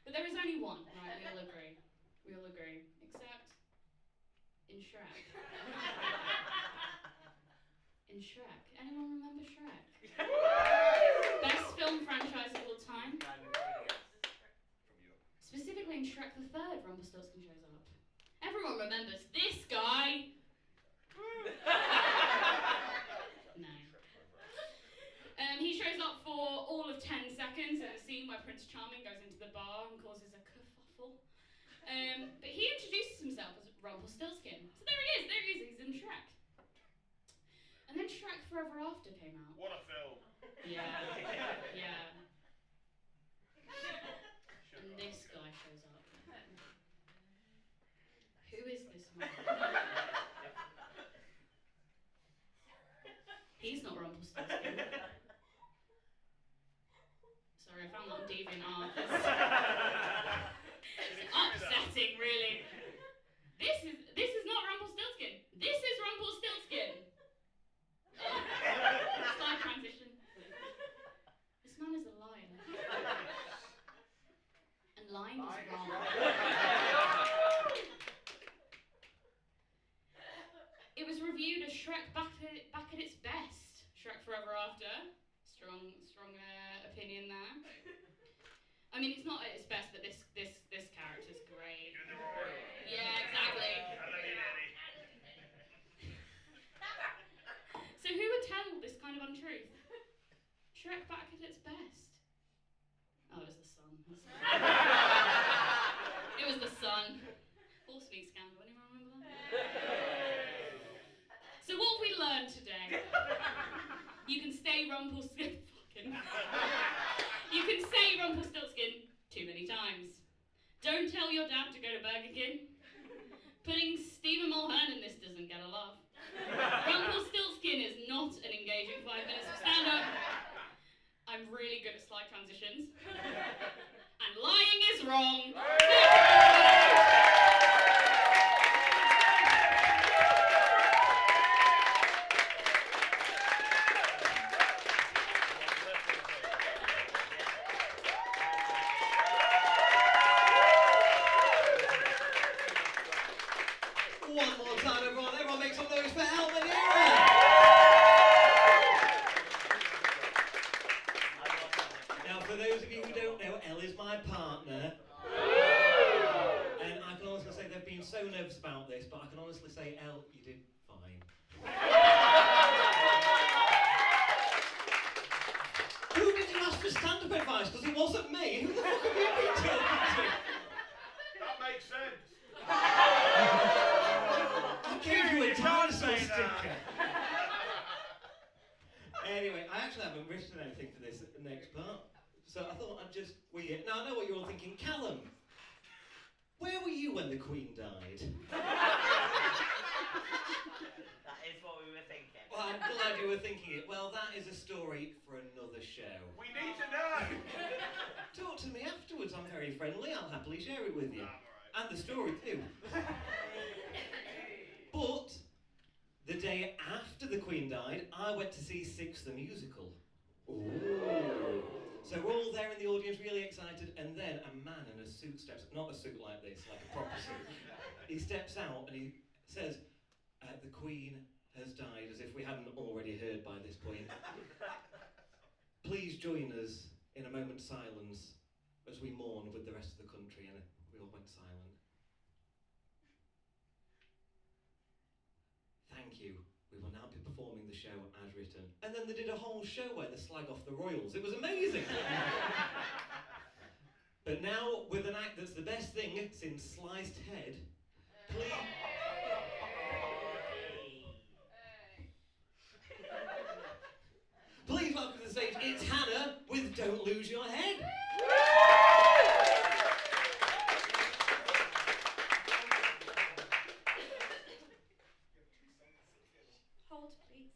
But there is only one, right? We all agree. Except in Shrek. In Shrek. Anyone remember Shrek? Best film franchise of all time. Specifically in Shrek the Third, Rumpelstiltskin shows up. Everyone remembers this guy. No. He shows up for all of 10 seconds in a scene where Prince Charming goes into the bar and causes a kerfuffle. But he introduces himself as Rumpelstiltskin. So there he is, he's in Shrek. And then Shrek Forever After came out. What a film. Yeah. And this guy shows up. Who is this man? He's not Rumpelstiltskin. Sorry, I found that on DeviantArt. It's upsetting, really. This is not Rumpelstiltskin. This is Rumpelstiltskin. Slide transition. This man is a liar. And lying is wrong. It was reviewed as Shrek back at its best. Shrek Forever After. Strong opinion there. I mean, it's not at its best, but this character's great. Yeah, exactly. So who would tell this kind of untruth? Shrek back at its best. Oh, it was the sun. It was the sun. Horse meat scandal. Anyone remember that? So what have we learned today? You can say Rumpelstiltskin. You can say Rumpelstiltskin too many times. Don't tell your dad to go to Burger King. Putting Stephen Mulhern in this doesn't get a laugh. Rumpelstiltskin is not an engaging 5 minutes of stand-up. I'm really good at slide transitions. And lying is wrong. One more time, everyone. Everyone make some noise for Elman. Now, for those of you who don't know, Elle is my partner. And I Anyway, I actually haven't written anything for this next part, so I thought I'd just wing it. Now I know what you're all thinking. Callum, where were you when the Queen died? That is what we were thinking. Well, I'm glad you were thinking it. Well, that is a story for another show. We need to know. Talk to me afterwards. I'm very friendly. I'll happily share it with you. I'm And the story too. But the day after the Queen died, I went to see Six the Musical. Ooh. So we're all there in the audience, really excited, and then a man in a suit steps, not a suit like this, like a proper suit. He steps out and he says, the Queen has died, as if we hadn't already heard by this point. Please join us in a moment's silence as we mourn with the rest of the country, and we all went silent. Thank you. We will now be performing the show as written. And then they did a whole show where they slag off the royals. It was amazing. But now, with an act that's the best thing since Sliced Head, please... Please welcome to the stage, it's Hannah with Don't Lose Your Head. Hold, please.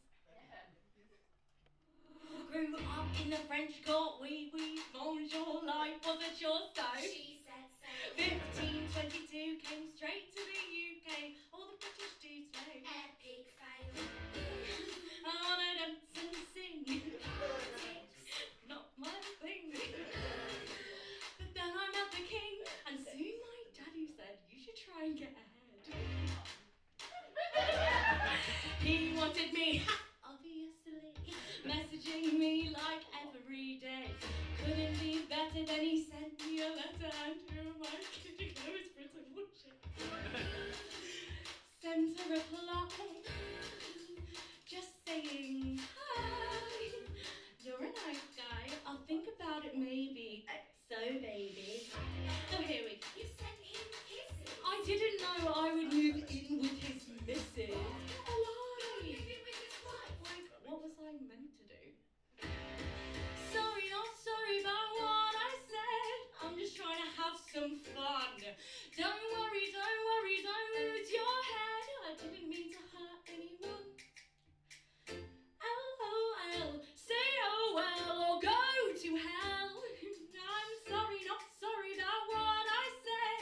Grew up in the French court, oui, bonjour, life wasn't yours, so. She said so. 1522 came straight to the UK, all the British dudes know. Epic fail. On a dance and sing, Politics. not my thing. But then I met the king, and soon my daddy said, you should try and get ahead. He wanted me, obviously, messaging me like every day. Couldn't be better than he sent me a letter, and who am I kidding? I was Britain, bullshit. Sent a reply, just saying, hi, you're a nice guy, I'll think about it maybe. So baby, oh here we go. You sent him kisses. I didn't know I would move in with his missus. You're Why? living with his wife. Like, what was I meant to do? Sorry, not sorry about what I said. I'm just trying to have some fun. Don't worry, don't lose your head. I didn't mean to hurt anyone. LOL, say oh well or go to hell. I'm sorry, not sorry about what I said.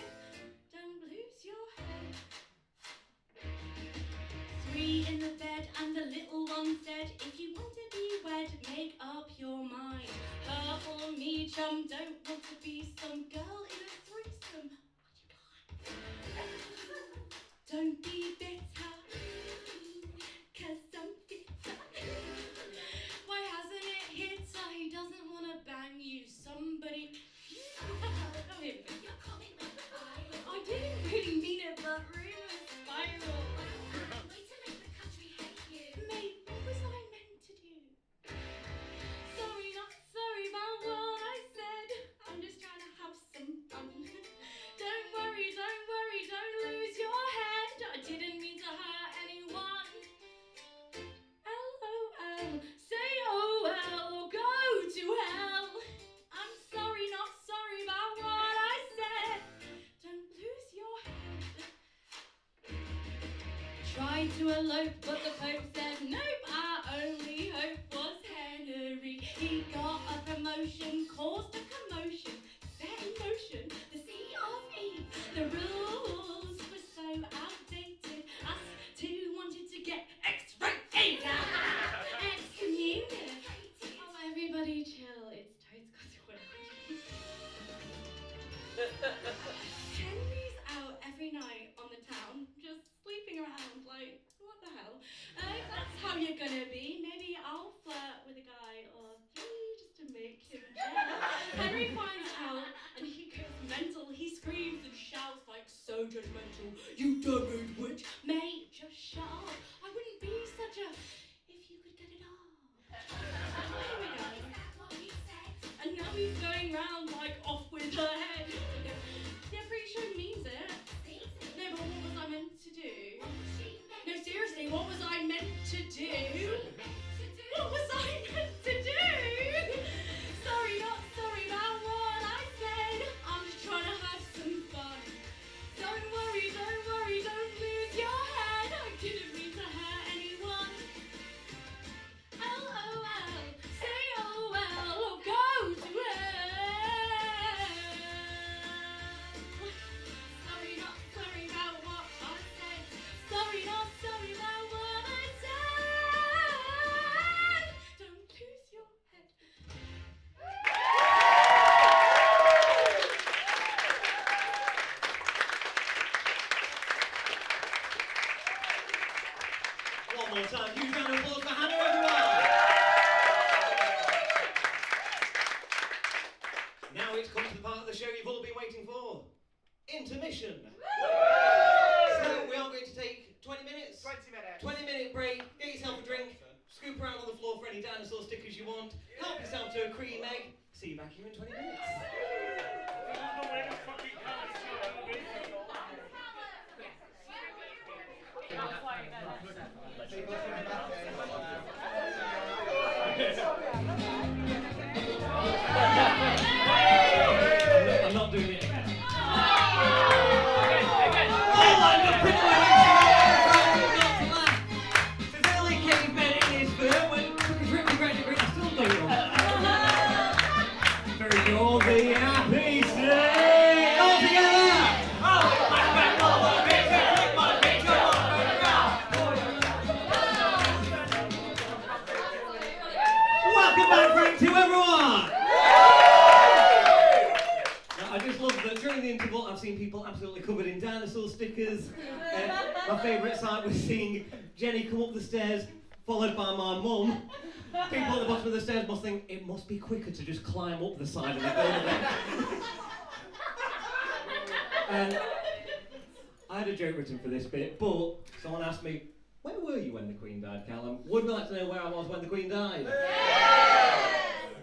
Don't lose your head. 3 in the bed and the little one said, if you want to be wed, make up your mind. Her or me, chum, don't want to be some girl in a threesome. Don't be bitter, 'cause I'm bitter. Why hasn't it hit her? He doesn't want to bang you, somebody. Oh, here we go. Your comment went viral. I didn't really mean it, but rumors spiral. Way to make the country hate you. Mate, what was I meant to do? Sorry, not sorry about what I said. I'm just trying to have some fun. Don't worry, don't lose your head. I didn't mean to hurt anyone. LOL, say oh well or go to hell. I'm sorry, not sorry about what I said. Don't lose your head. Tried to elope, but the Pope said nope. Our only hope was Henry. He got a promotion, caused a commotion, set in motion the C of E. The rules were so outdated. Us two wanted to get X-rated. Excommunicated. Oh, everybody chill. It's Toad's got to win. Henry's out every night on the town, just sleeping around like, what the hell? If that's how you're gonna be, maybe I'll flirt with a guy or 3 just to make him jealous. intermission. So we are going to take 20 minutes. 20 minutes. 20-minute break. Get yourself a drink. Scoop around on the floor for any dinosaur stickers you want. Help yourself to a cream egg. See you back here in 20 minutes. I'm not doing it again. Early cavemen in his fur when his ripping red degree still going on. Very good, the happy day! All together! Welcome back, Frank, to everyone! Now, I just love that during the interval I've seen people absolutely covered in dinosaur stickers. My favourite sight was seeing Jenny come up the stairs, followed by my mum. People at the bottom of the stairs must think it must be quicker to just climb up the side of the building. And I had a joke written for this bit, but someone asked me, where were you when the Queen died, Callum? Would like to know where I was when the Queen died.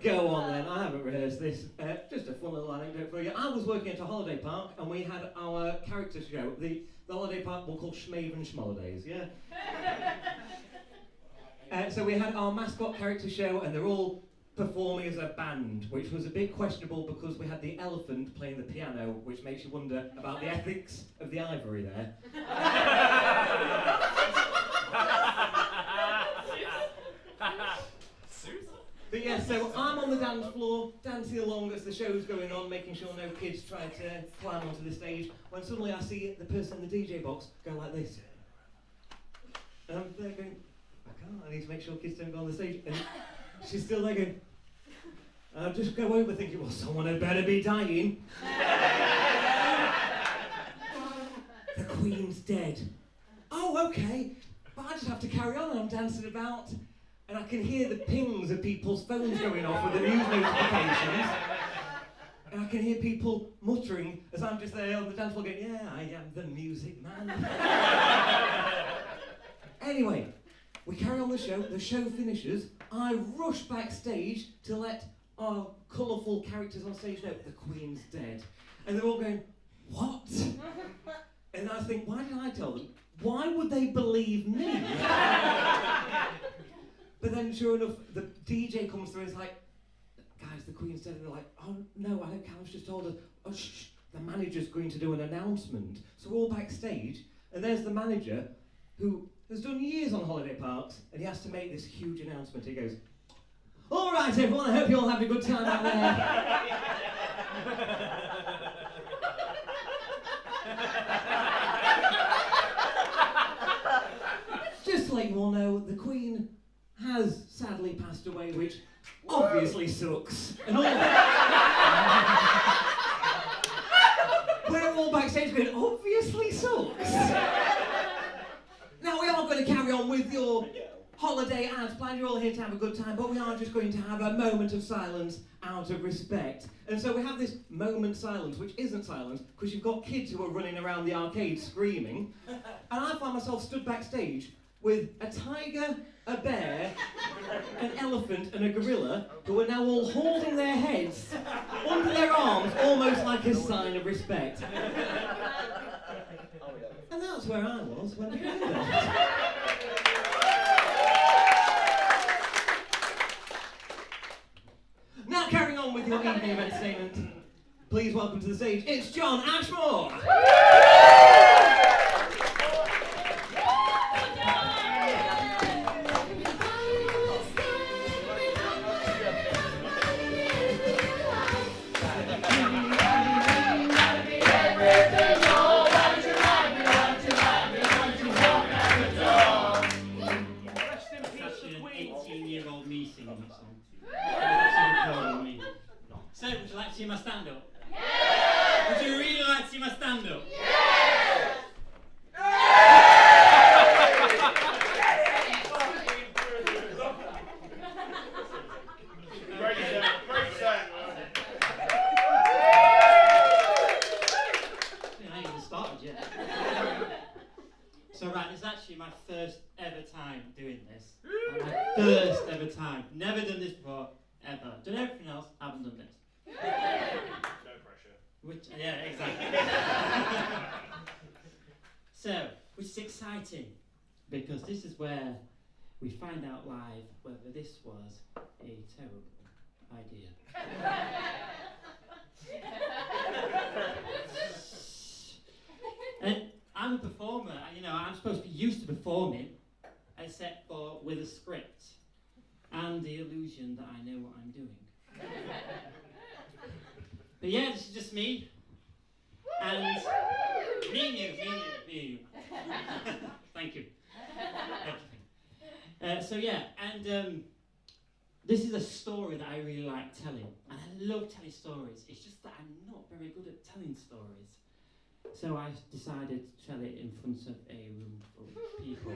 Go on then, I haven't rehearsed this. Just a fun little anecdote for you. I was working at a holiday park and we had our character show. The holiday park we'll call Schmaven Schmolidays, yeah? So we had our mascot character show and they're all performing as a band, which was a bit questionable because we had the elephant playing the piano, which makes you wonder about the ethics of the ivory there. But yeah, so I'm on the dance floor, dancing along as the show's going on, making sure no kids try to climb onto the stage, when suddenly I see the person in the DJ box go like this. And I'm there going, I need to make sure kids don't go on the stage. And she's still there going, and I'll just go over thinking, well, someone had better be dying. The Queen's dead. Oh, okay. But I just have to carry on and I'm dancing about. And I can hear the pings of people's phones going off with the news notifications. And I can hear people muttering as I'm just there on the dance floor going, yeah, I am the music man. Anyway, we carry on the show finishes, I rush backstage to let our colourful characters on stage know the Queen's dead. And they're all going, what? And I think, why did I tell them? Why would they believe me? But then sure enough, the DJ comes through and is like, guys, the Queen's dead. And they're like, oh no, I don't, Callum's just told us, oh shh, the manager's going to do an announcement. So we're all backstage, and there's the manager who has done years on holiday parks, and he has to make this huge announcement. He goes, all right everyone, I hope you're all having a good time out there. Just to let you all know, the Queen has sadly passed away, which obviously sucks. And all we're all backstage going, obviously sucks. Now we are going to carry on with your holiday ads planned. You're all here to have a good time, but we are just going to have a moment of silence out of respect. And so we have this moment silence, which isn't silence, because you've got kids who are running around the arcade screaming. And I find myself stood backstage with a tiger, a bear, an elephant and a gorilla who are now all holding their heads under their arms almost like a sign of respect. And that's where I was when the Queen died. Now carrying on with your evening of entertainment, please welcome to the stage, it's John Ashmore! So, would you like to see my stand-up? Yeah! Would you really like to see my stand-up? Yes! I've never done this before, ever. Done everything else, haven't done this. No pressure. Which, yeah, exactly. So, which is exciting, because this is where we find out live whether this was a terrible idea. And I'm a performer, I'm supposed to be used to performing, except for with a script and the illusion that I know what I'm doing. But yeah, this is just me. And me and you. Thank you. Everything. So yeah, and this is a story that I really like telling. And I love telling stories. It's just that I'm not very good at telling stories. So I decided to tell it in front of a room full of people,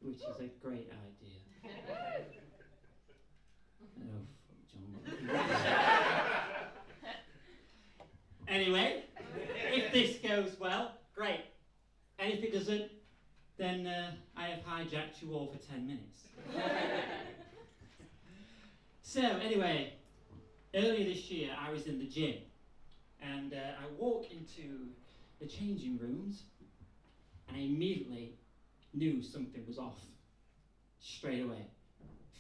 which is a great idea. Oh, fuck John. Anyway, if this goes well, great. And if it doesn't, then I have hijacked you all for 10 minutes. So anyway, earlier this year I was in the gym. And I walk into the changing rooms, and I immediately knew something was off. Straight away.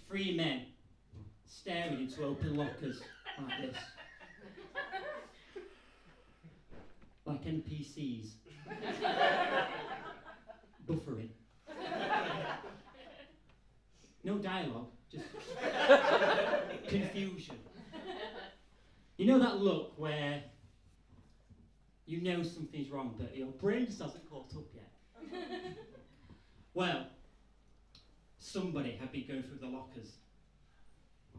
3 men staring into open lockers like this. Like NPCs. Buffering. No dialogue, just confusion. You know that look where you know something's wrong, but your brain just hasn't caught up yet? Well, somebody had been going through the lockers.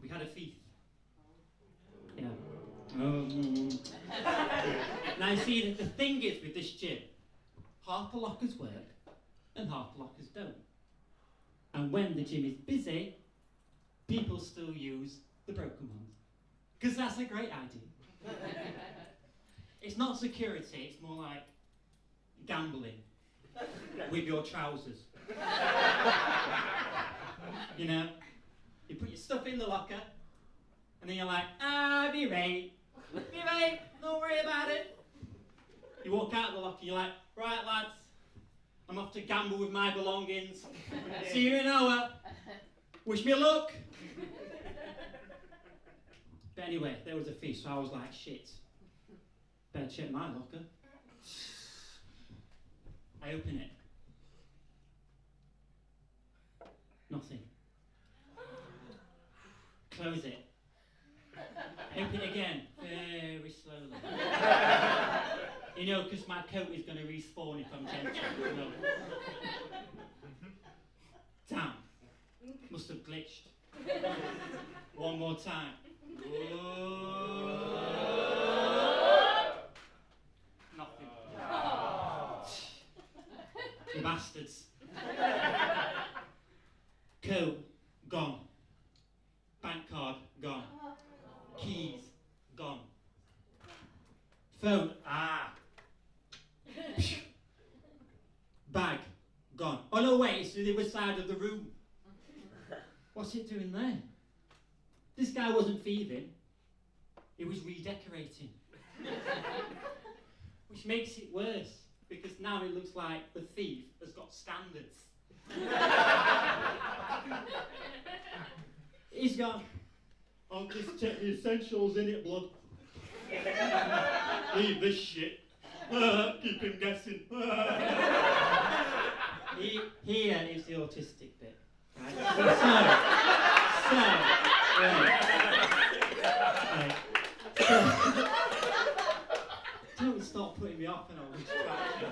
We had a thief. Yeah. Now, see, the thing is with this gym, half the lockers work and half the lockers don't. And when the gym is busy, people still use the broken ones. Because that's a great idea. It's not security, it's more like gambling with your trousers. You put your stuff in the locker, and then you're like, be right, don't worry about it. You walk out of the locker, and you're like, right lads, I'm off to gamble with my belongings. See you in an hour. Wish me luck. But anyway, there was a thief, so I was like, shit. Better check my locker. I open it. Nothing. Close it. Open it again, very slowly. Because my coat is going to respawn if I'm gentle. Damn. Must have glitched. One more time. Nothing. You bastards. Coat, gone. Bank card, gone. Keys, gone. Phone, Bag, gone. Oh no, wait, it's to the other side of the room. What's it doing there? This guy wasn't thieving, he was redecorating. Which makes it worse, because now it looks like the thief has got standards. He's gone, I'll just check the essentials in it, blood. Leave this shit. Keep him guessing. Here is the autistic bit. Right? Don't stop putting me off and I'll distract you.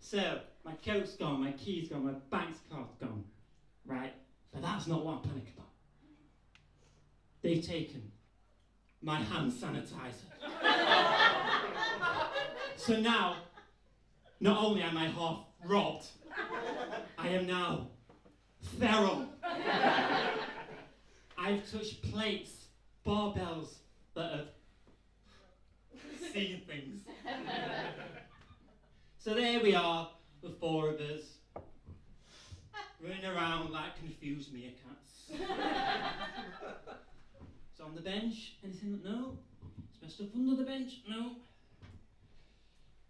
So, my coat's gone, my key's gone, my bank's card's gone. Right? But that's not what I'm panicking about. They've taken my hand sanitizer. So now, not only am I half robbed, I am now feral. I've touched plates, barbells that have seen things. So there we are, the 4 of us, running around like confused meerkats. the bench. Anything? No. Is my stuff under the bench? No.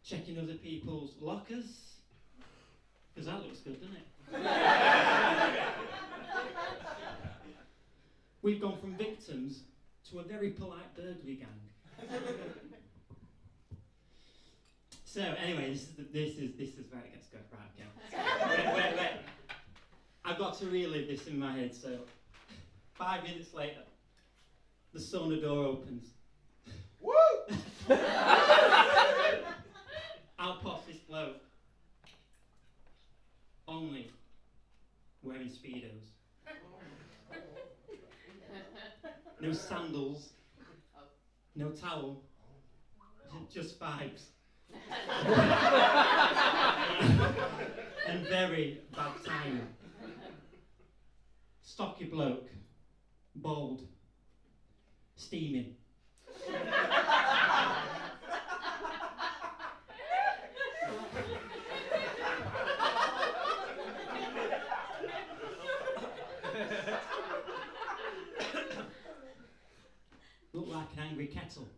Checking other people's lockers. Because that looks good, doesn't it? We've gone from victims to a very polite burglary gang. So anyway, this is where it gets good. Right, okay. Wait. I've got to relive this in my head. So 5 minutes later, the sauna door opens. Woo! Out pops this bloke. Only wearing Speedos. No sandals. No towel. Just vibes. And very bad timing. Stocky bloke. Bald. Steaming. Look like an angry kettle.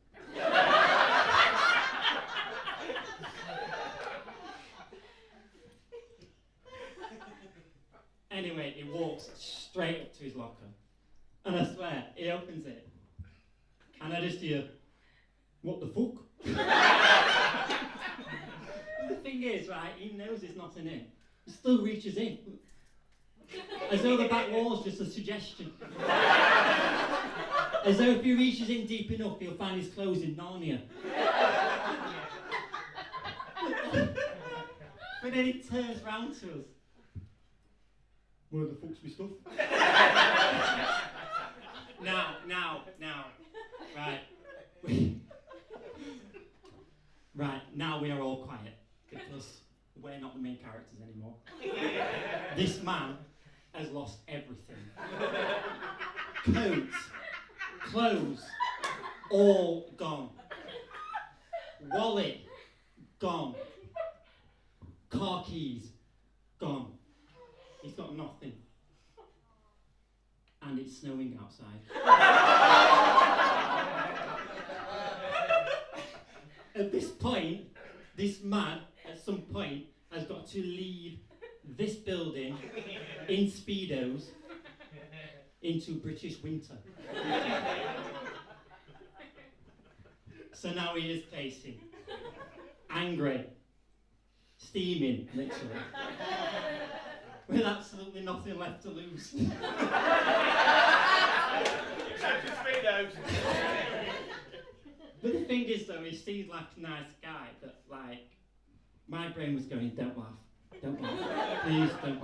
Anyway, he walks straight up to his locker, and I swear, he opens it, and I just hear, "What the fuck?" The thing is, right, he knows there's nothing in. He still reaches in. As though the back wall's just a suggestion. As though if he reaches in deep enough, he'll find his clothes in Narnia. But then he turns round to us. Where the fuck's my stuff? Now. Right. Right, now we are all quiet. Because we're not the main characters anymore. This man has lost everything. Coats, clothes, all gone. Wallet, gone. Car keys, gone. He's got nothing. And it's snowing outside. At this point, this man, at some point, has got to leave this building in Speedos into British winter. So now he is pacing. Angry. Steaming, literally. With absolutely nothing left to lose. Except his Speedos. But the thing is, though, he seemed like a nice guy, that, like, my brain was going, don't laugh, please don't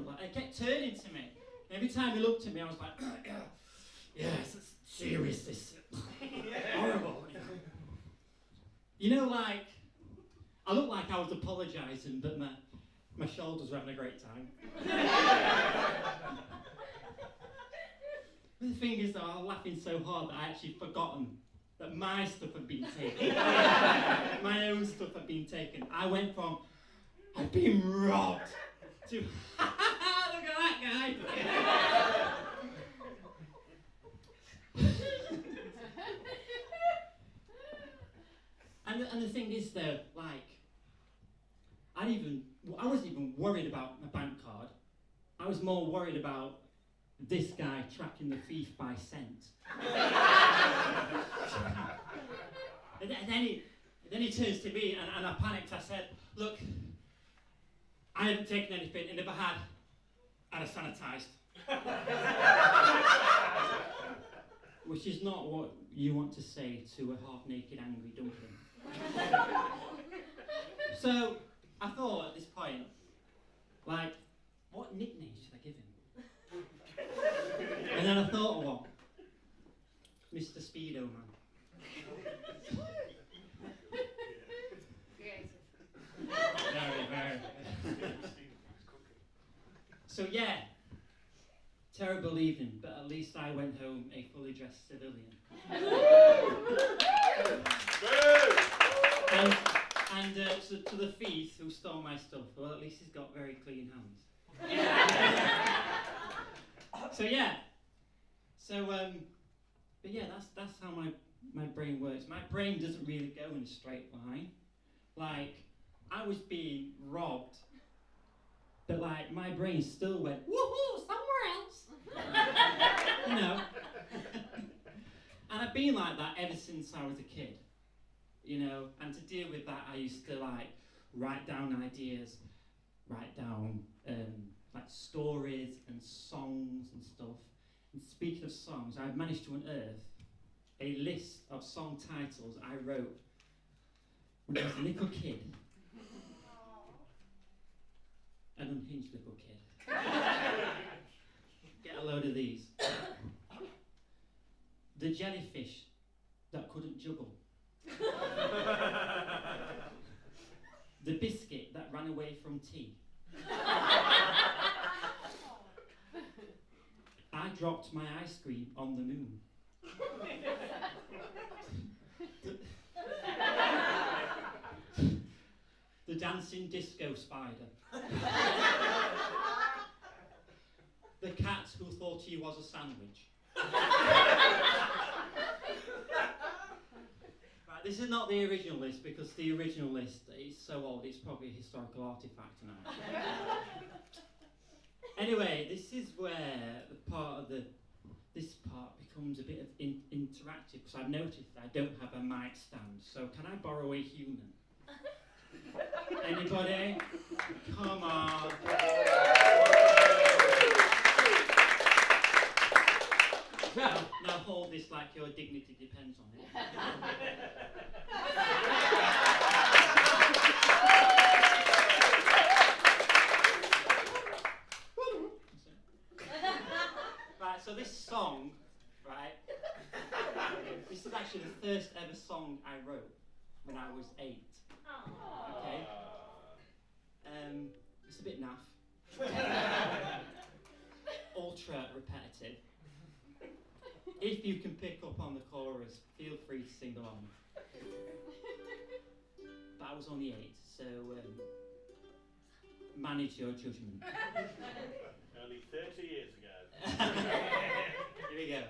laugh. It kept turning to me. Every time he looked at me, I was like, yes, it's serious, this horrible. You know, like, I looked like I was apologising, but my shoulders were having a great time. But the thing is, though, I was laughing so hard that I actually forgotten that my stuff had been taken. My own stuff had been taken. I went from, I've been robbed, to, look at that guy. And the thing is, though, like, I wasn't even worried about my bank card. I was more worried about this guy tracking the thief by scent. and then he turns to me and I panicked. I said, look, I haven't taken anything, and if I had, I'd have sanitised. Which is not what you want to say to a half-naked, angry dumpling. So, I thought at this point, like, what nickname should I give him? And then I thought of one. Mr. Speedo Man. Very. So yeah, terrible evening, but at least I went home a fully dressed civilian. And to the thief who stole my stuff, well, at least he's got very clean hands. So yeah. So But yeah, that's how my brain works. My brain doesn't really go in a straight line. Like, I was being robbed, but like my brain still went, woohoo, somewhere else. You know. And I've been like that ever since I was a kid. You know, and to deal with that I used to like write down ideas, write down like stories and songs and stuff. And speaking of songs, I've managed to unearth a list of song titles I wrote when I was a little kid. An unhinged little kid. Get a load of these. The jellyfish that couldn't juggle. The biscuit that ran away from tea. I dropped my ice cream on the moon. The dancing disco spider. The cat who thought he was a sandwich. Right, this is not the original list because the original list is so old it's probably a historical artifact now. Anyway, this is where this part becomes a bit of interactive because I've noticed I don't have a mic stand. So can I borrow a human? Anybody? Come on. Now hold this like your dignity depends on it. Right, so this song, right, this is actually the first ever song I wrote when I was 8. Okay? It's a bit naff. Ultra repetitive. If you can pick up on the chorus, feel free to sing along. But I was only 8, so manage your judgment. Only 30 years ago. Here we go.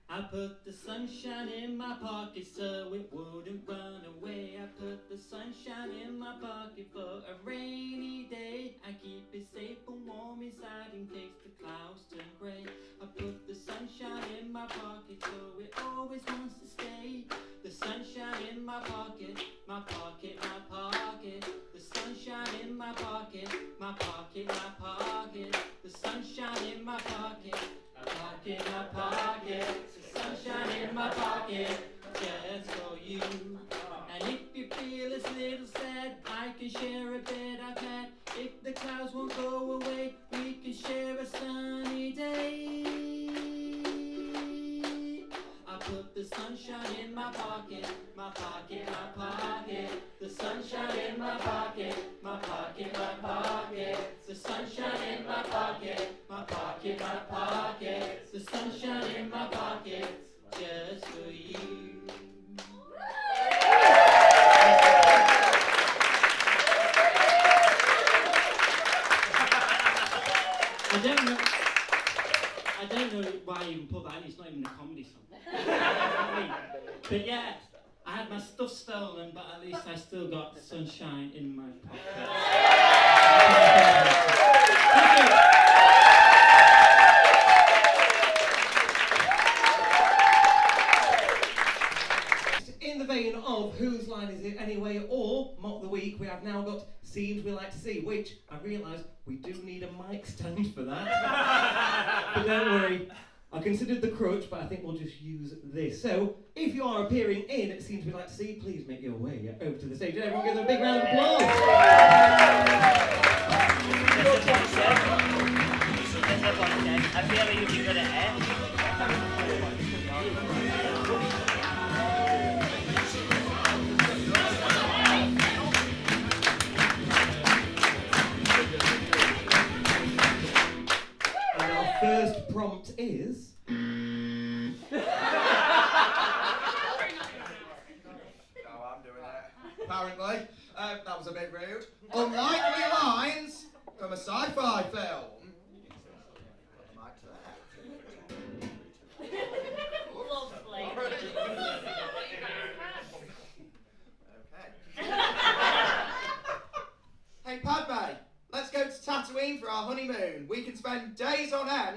I put the sunshine in my pocket so it wouldn't run away. I put the sunshine in my pocket for a rainy day. I keep it safe and warm inside in case the clouds turn grey. I put the sunshine in my pocket so it always wants to stay. The sunshine in my pocket, my pocket, my pocket. The sunshine in my pocket, my pocket, my pocket. The sunshine in my pocket, my pocket, my pocket. The sunshine in my pocket, just for you. And if you feel a little sad, I can share a bed I've had. If the clouds won't go away, we can share a sunny day. I put the sunshine in my pocket, my pocket, my pocket. The sunshine in my pocket, my pocket, my pocket. The sunshine in my pocket, my pocket, my pocket. The sunshine in my pocket, just for you. I don't know why I even put that in. It's not even a comedy song. But yeah, I had my stuff stolen, but at least I still got sunshine in my pocket. Thank you. In the vein of Whose Line Is It Anyway or Mock the Week, we have now got Scenes We Like to See, which I realise we do need a mic stand for that. But don't worry, I considered the crutch, but I think we'll just use this. So, if you are appearing in Scenes We Like to See, please make your way over to the stage. And everyone give them a big round of applause. I feel like you'd be good at it. First prompt is... No, I'm doing it. Apparently. That was a bit rude. Unlikely lines from a sci-fi film.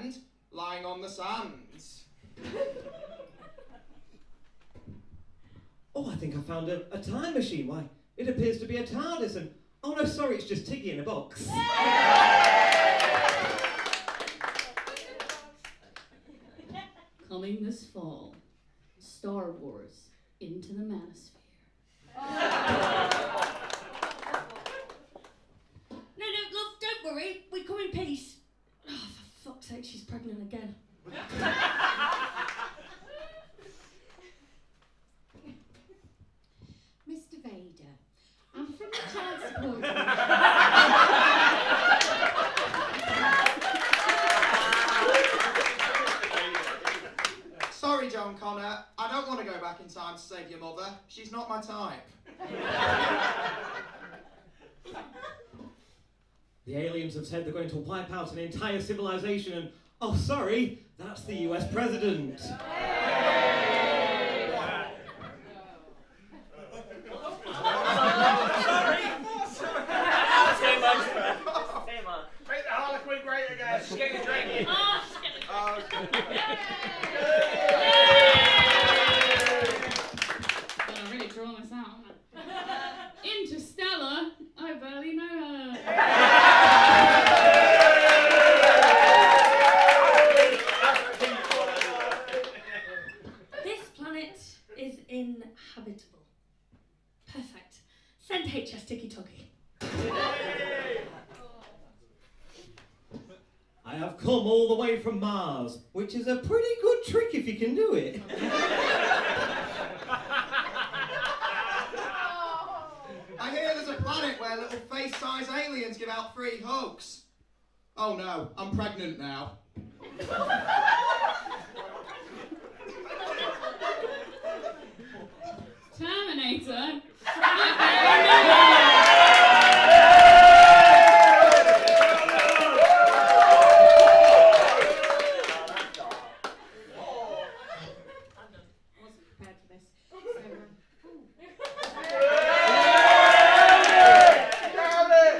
friend lying on the sands. Oh, I think I found a time machine. Why, it appears to be a TARDIS and... Oh no, sorry, it's just Tiggy in a box. Coming this fall, Star Wars Into the Manosphere. No, love, don't worry. We come in peace. Oh, for fuck's sake, she's pregnant again. Mr. Vader, I'm from the transport. Sorry, John Connor. I don't want to go back in time to save your mother. She's not my type. The aliens have said they're going to wipe out an entire civilization and... Oh, sorry, that's the US president. Make the Harlequin great again. She's getting a drink. Oh, Gonna really draw this out, aren't I? Interstellar? I barely know her. this planet is inhabitable. Perfect. Send HS Tiki Toki. I have come all the way from Mars, which is a pretty good trick if you can do it. I hear there's a planet where little face-size aliens give out free hugs. Oh no, I'm pregnant now. Terminator?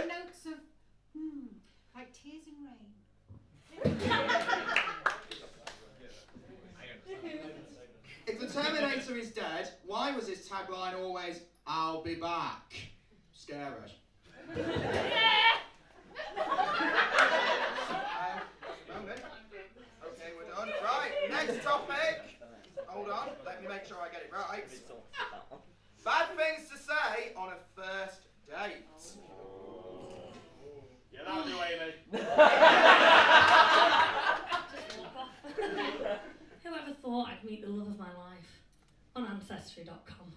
Notes of, like tears in rain. If the Terminator is dead, why was his tagline always, "I'll be back"? Scary. Okay, we're done. Right, next topic. Hold on, let me make sure I get it right. Bad things to say on a first date. Yeah, that'll do, Amy. Just walk off. Whoever thought I'd meet the love of my life on Ancestry.com?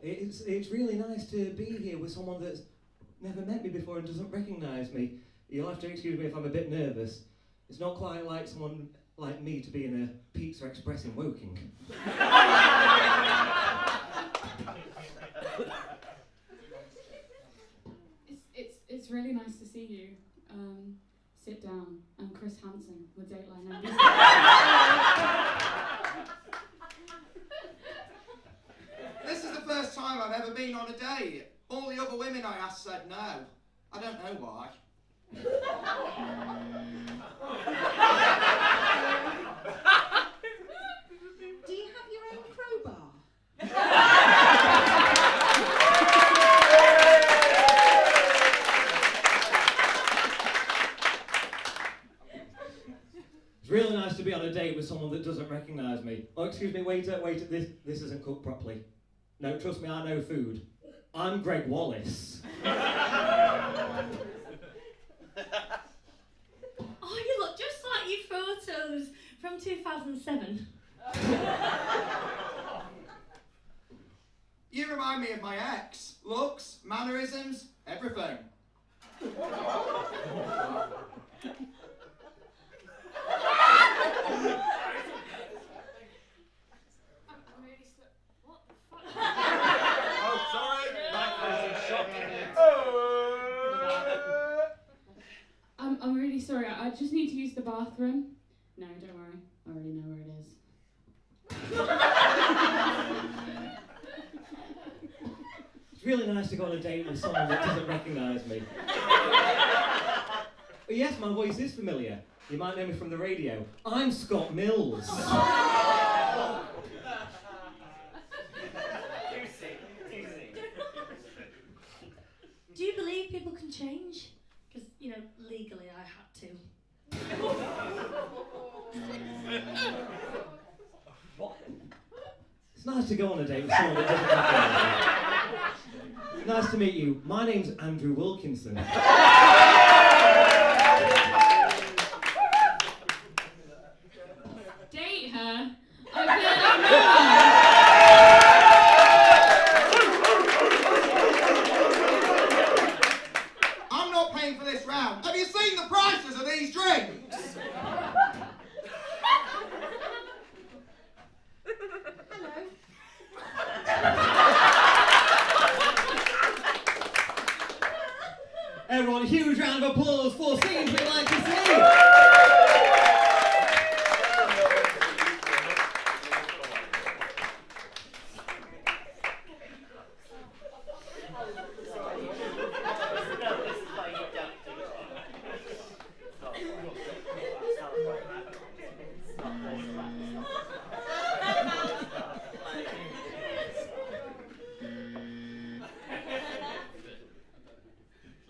It's really nice to be here with someone that's never met me before and doesn't recognise me. You'll have to excuse me if I'm a bit nervous. It's not quite like someone like me to be in a Pizza Express in Woking. It's really nice to see you. Sit down. I'm Chris Hansen with Dateline NBC. This is the first time I've ever been on a date. All the other women I asked said no. I don't know why. Do you have your own crowbar? It's really nice to be on a date with someone that doesn't recognise me. Oh, excuse me, waiter, this isn't cooked properly. No, trust me, I know food. I'm Greg Wallace. Oh, you look just like your photos from 2007. You remind me of my ex. Looks, mannerisms, everything. I'm really what the fuck? Oh, sorry. I'm really sorry. I just need to use the bathroom. No, don't worry. I already know where it is. really nice to go on a date with someone that doesn't recognise me. Yes, my voice is familiar. You might know me from the radio. I'm Scott Mills. Do you believe people can change? Because, you know, legally I had to. It's nice to go on a date with someone that doesn't recognise me. Nice to meet you. My name's Andrew Wilkinson. Date her? I barely know her. I'm not paying for this round. Have you seen the prices of these drinks? Everyone, huge round of applause for scenes we like to see.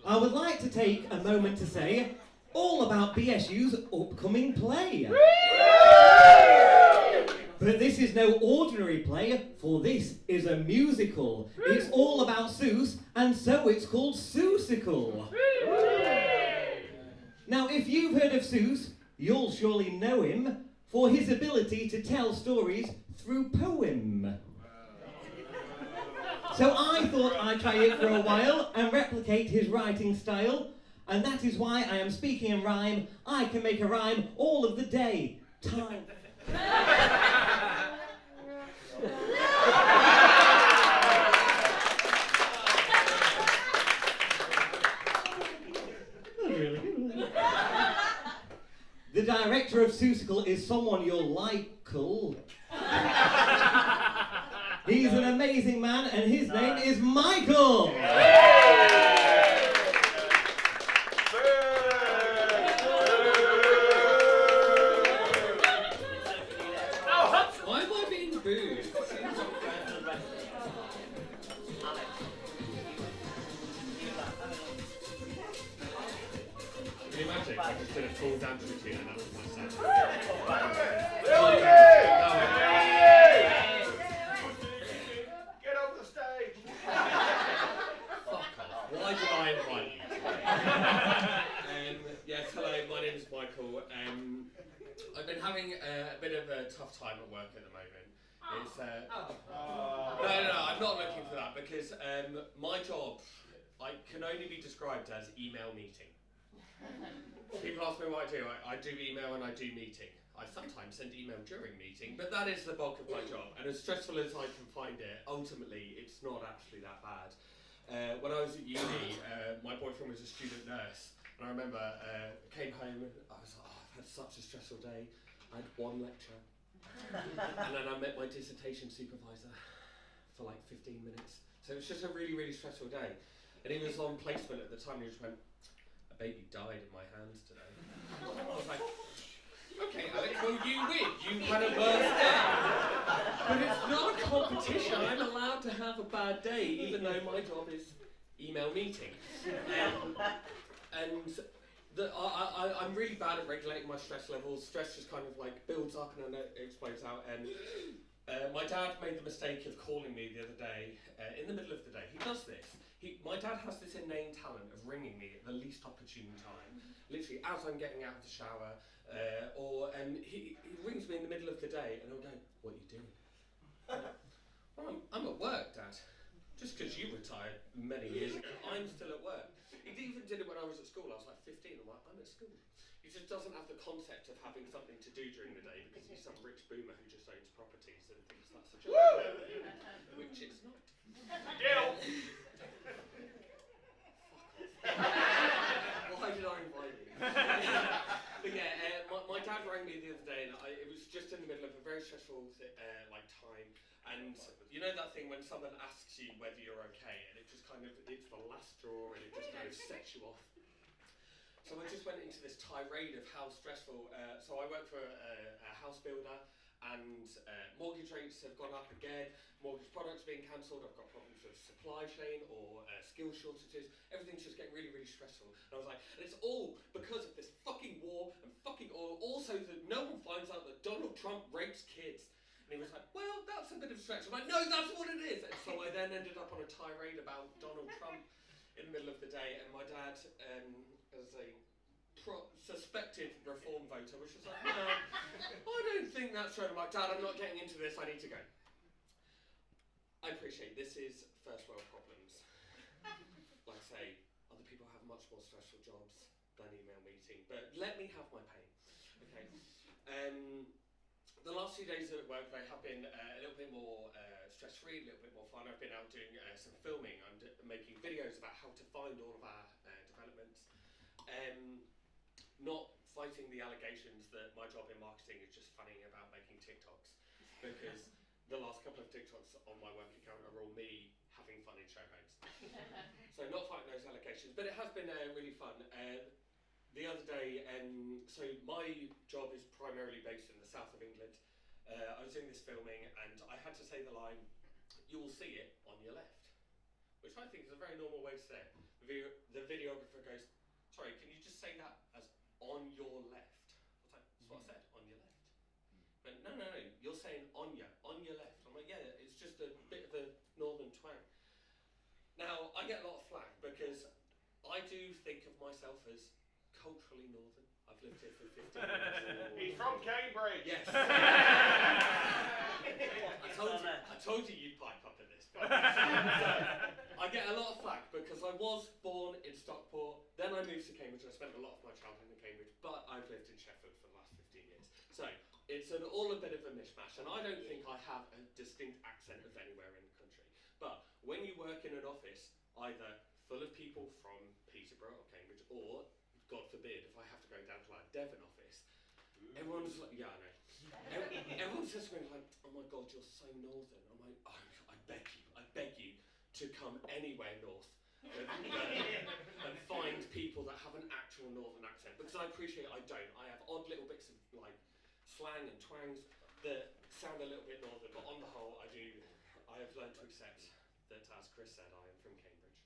I would like to take a moment to say all about BSU's upcoming play. But this is no ordinary play, for this is a musical. It's all about Seuss, and so it's called Seussical. Now, if you've heard of Seuss, you'll surely know him for his ability to tell stories through poem. So I thought I'd try it for a while and replicate his writing style, and that is why I am speaking in rhyme. I can make a rhyme all of the day. Time. The director of Seussical is someone you'll like, cool. He's an amazing man, and his name is Michael. Why am I being booed? Can you imagine if I just did a full dance routine and that was my set? Get off the stage! Fuck off. Why did I invite you? Yes, hello, my name is Michael. I've been having a bit of a tough time at work at the moment. It's, No, I'm not looking for that because my job can only be described as email meeting. People ask me what I do. I do email and I do meeting. I sometimes send email during meeting, but that is the bulk of my job. And as stressful as I can find it, ultimately it's not actually that bad. When I was at uni, my boyfriend was a student nurse, and I remember came home and I was like, oh, I've had such a stressful day. I had one lecture, and then I met my dissertation supervisor for like 15 minutes. So it was just a really, really stressful day. And he was on placement at the time, and he just went, a baby died in my hands today. I was like, okay, Alex, well you win. You had a worse day. But it's not a competition. I'm allowed to have a bad day, even though my job is email meeting. I'm really bad at regulating my stress levels. Stress just kind of like builds up and then it explodes out. And my dad made the mistake of calling me the other day in the middle of the day. He does this. My dad has this inane talent of ringing me at the least opportune time. Literally, as I'm getting out of the shower, and he rings me in the middle of the day and he'll go, what are you doing? Well, I'm at work, Dad. Just because you retired many years ago, I'm still at work. He even did it when I was at school. I was like 15. I'm like, I'm at school. He just doesn't have the concept of having something to do during the day because he's some rich boomer who just owns properties and thinks that's a job. Which it's not. Why did I invite you? But yeah, my dad rang me the other day and it was just in the middle of a very stressful time. And you know that thing when someone asks you whether you're okay and it just of sets you off. So I just went into this tirade of how stressful. So I work for a house builder, and mortgage rates have gone up again. Mortgage products being cancelled. I've got problems with supply chain or skill shortages. Everything's just getting really, really stressful. And I was like, and it's all because of this fucking war and fucking oil. Also, that no one finds out that Donald Trump rapes kids. And he was like, well, that's a bit of a stretch. I'm like, no, that's what it is. And so I then ended up on a tirade about Donald Trump in the middle of the day, and my dad, as a suspected reform voter, was just like, no, I don't think that's right. I'm like, Dad, I'm not getting into this, I need to go. I appreciate this is first world problems. Like I say, other people have much more stressful jobs than email meeting, but let me have my pain. Okay. The last few days at work, they have been a little bit more stress-free, a little bit more fun. I've been out doing some filming. I'm making videos about how to find all of our developments. Not fighting the allegations that my job in marketing is just funnying about making TikToks, because the last couple of TikToks on my work account are all me having fun in show homes. So not fighting those allegations, but it has been really fun. The other day, so my job is primarily based in the south of England. I was doing this filming and I had to say the line, "You will see it on your left," which I think is a very normal way to say it. The videographer goes, "Sorry, can you just say that as on your left?" I was like, "That's what I said, on your left." But no, you're saying on your left. I'm like, yeah, it's just a bit of a northern twang. Now, I get a lot of flack because I do think of myself as culturally northern. I've lived here for 15 years. He's from Cambridge. Yes. I told you you'd pipe up at this. But I get a lot of flack because I was born in Stockport, then I moved to Cambridge. I spent a lot of my childhood in Cambridge, but I've lived in Sheffield for the last 15 years. So it's all a bit of a mishmash, and I don't think I have a distinct accent of anywhere in the country. But when you work in an office, either full of people from Peterborough or Cambridge, or God forbid, if I have to go down to like Devon office, everyone's like, yeah, I know. Everyone says to me like, "Oh my God, you're so northern." I'm like, oh, I beg you to come anywhere north and find people that have an actual northern accent, because I appreciate I don't. I have odd little bits of like slang and twangs that sound a little bit northern, but on the whole, I have learned to accept that, as Chris said, I am from Cambridge.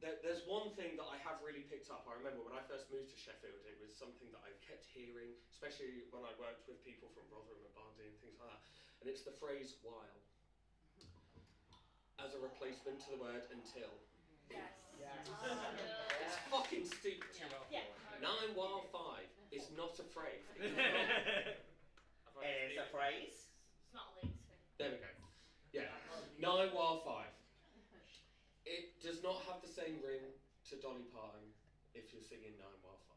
There's one thing that I have really picked up. I remember when I first moved to Sheffield, it was something that I kept hearing, especially when I worked with people from Rotherham and Barnsley and things like that, and it's the phrase "while" as a replacement to the word "until." Yes. It's fucking stupid. Yeah. 9 while 5 is not a phrase. It's a phrase. It's not a ladies' thing. There we go. Yeah. 9 while 5. It does not have the same ring to Dolly Parton if you're singing 9 while 5.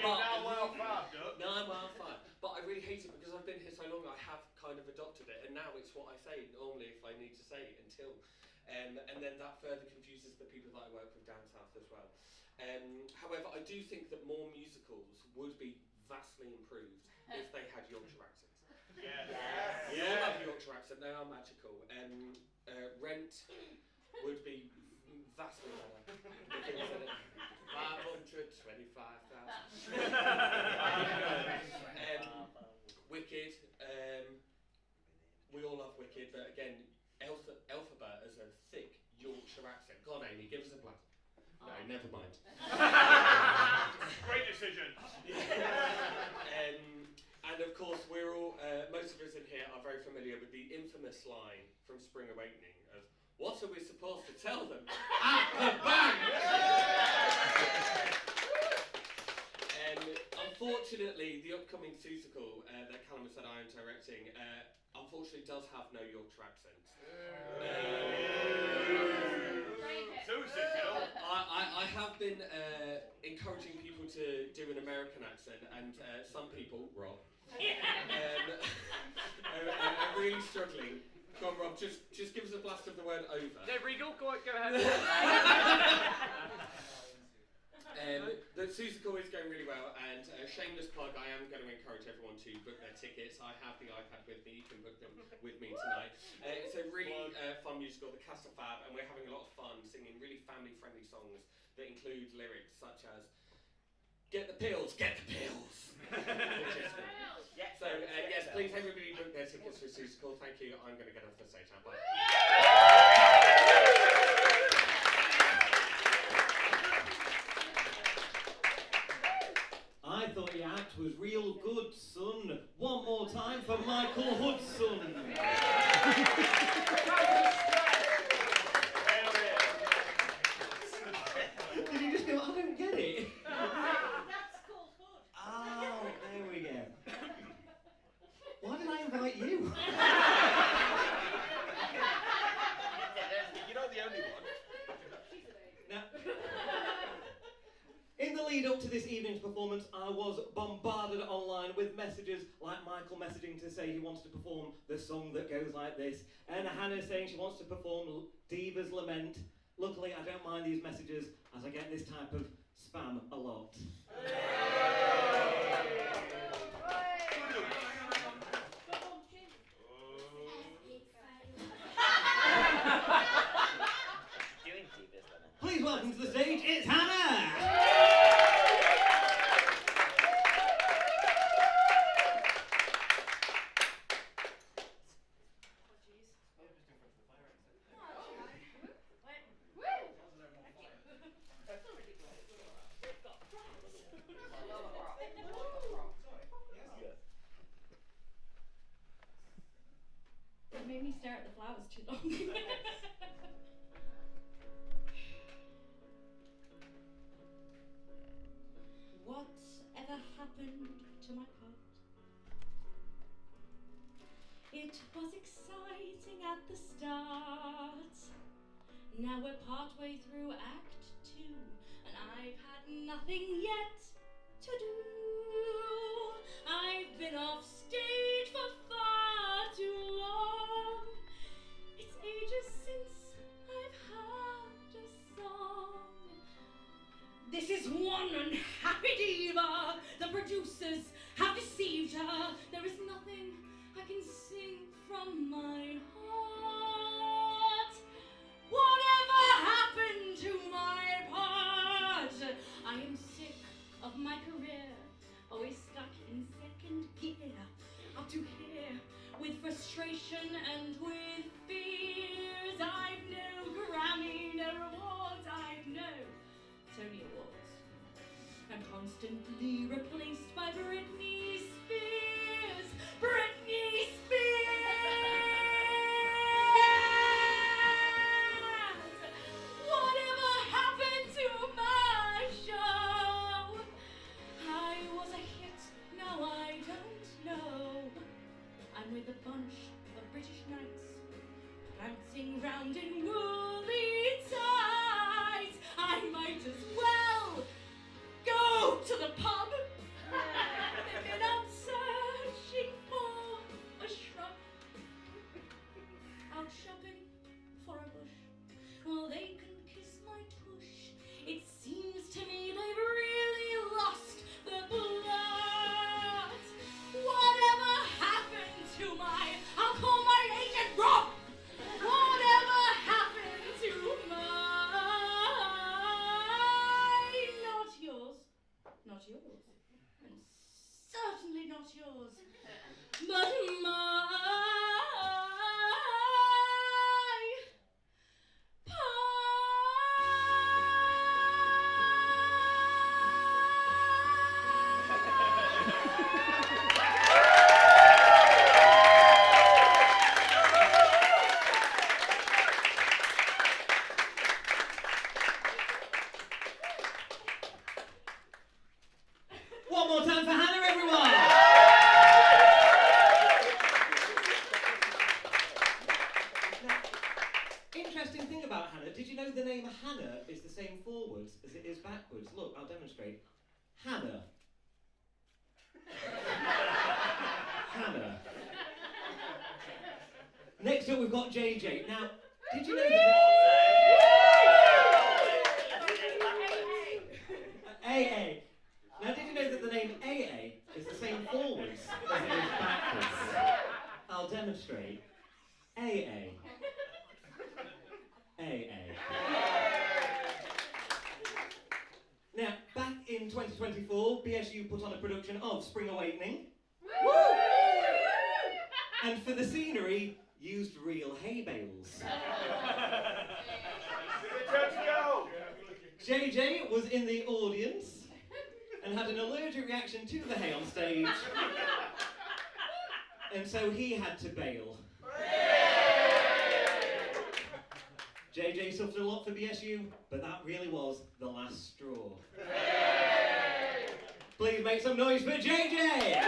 But 9 while 5, Doug. 9 while 5. But I really hate it because I've been here so long, I have kind of adopted it, and now it's what I say normally if I need to say it until. And then that further confuses the people that I work with down south as well. However, I do think that more musicals would be vastly improved if they had Yorkshire accents. Yes. We all have Yorkshire accent, they are magical. Rent would be vastly better. 525,000. Wicked. We all love Wicked, but again, Elphaba as a thick Yorkshire accent. Go on, Amy, give us a blast. No, never mind. Great decision. And of course, we're all, most of us in here are very familiar with the infamous line from Spring Awakening of, "What are we supposed to tell them at the bank?" Unfortunately, the upcoming musical that Callum said I am directing, unfortunately does have no Yorkshire accent. I have been encouraging people to do an American accent, and some people, Rob, are really struggling. Go on, Rob, just give us a blast of the word "over." No, Regal, go ahead. But Susical is going really well, and shameless plug, I am going to encourage everyone to book their tickets. I have the iPad with me, you can book them with me tonight. It's a really fun musical, the cast are fab, and we're having a lot of fun singing really family-friendly songs that include lyrics such as, get the pills, get the pills! So, yes, please everybody book their tickets for Susical. Thank you, I'm going to get off the stage now. Bye. I thought your act was real good, son. One more time for Michael Hudson. Did you just go, I don't get it? That's called hood. Oh, there we go. Why did I invite you? You're not the only one. Now, in the lead up to this evening's performance, I was bombarded online with messages like Michael messaging to say he wants to perform the song that goes like this, and Hannah saying she wants to perform Diva's Lament. Luckily, I don't mind these messages as I get this type of spam a lot. Doing Diva's Lament. Please welcome to the stage, it's Hannah! It made me stare at the flowers too long. Whatever happened to my part? It was exciting at the start. Now we're partway through Act 2, and I've had nothing yet to do. I've been off stage for far too long. It's ages since I've had a song. This is one unhappy diva. The producers have deceived her. There is nothing I can sing from my heart. Whatever happened to my part? I am sick of my career, always stuck in second gear, up to here with frustration and with fears. I've no Grammy, no awards, I've no Tony Awards. I'm constantly replaced by Britney Spears. Britney Spears! Whatever happened to my show? I was a hit, now I don't know. I'm with a bunch of British knights, prancing round in woolly tights. I might as well go to the pub. They've been out searching for a shrub, out shopping for a bush. Well, they can kiss my tush. It seems to me they've really lost the plot. Whatever happened to my, I'll call my agent Rob. Whatever happened to not yours, and certainly not yours, but my One more time for Hannah, everyone! Now, interesting thing about Hannah, did you know the name Hannah is the same forwards as it is backwards? Look, I'll demonstrate. Hannah. Hannah. Next up we've got JJ. Now, did you know that... AA. in 2024, BSU put on a production of Spring Awakening. And for the scenery, used real hay bales. JJ was in the audience and had an allergic reaction to the hay on stage. And so he had to bail. JJ suffered a lot for BSU, but that really was the last straw. Please make some noise for JJ!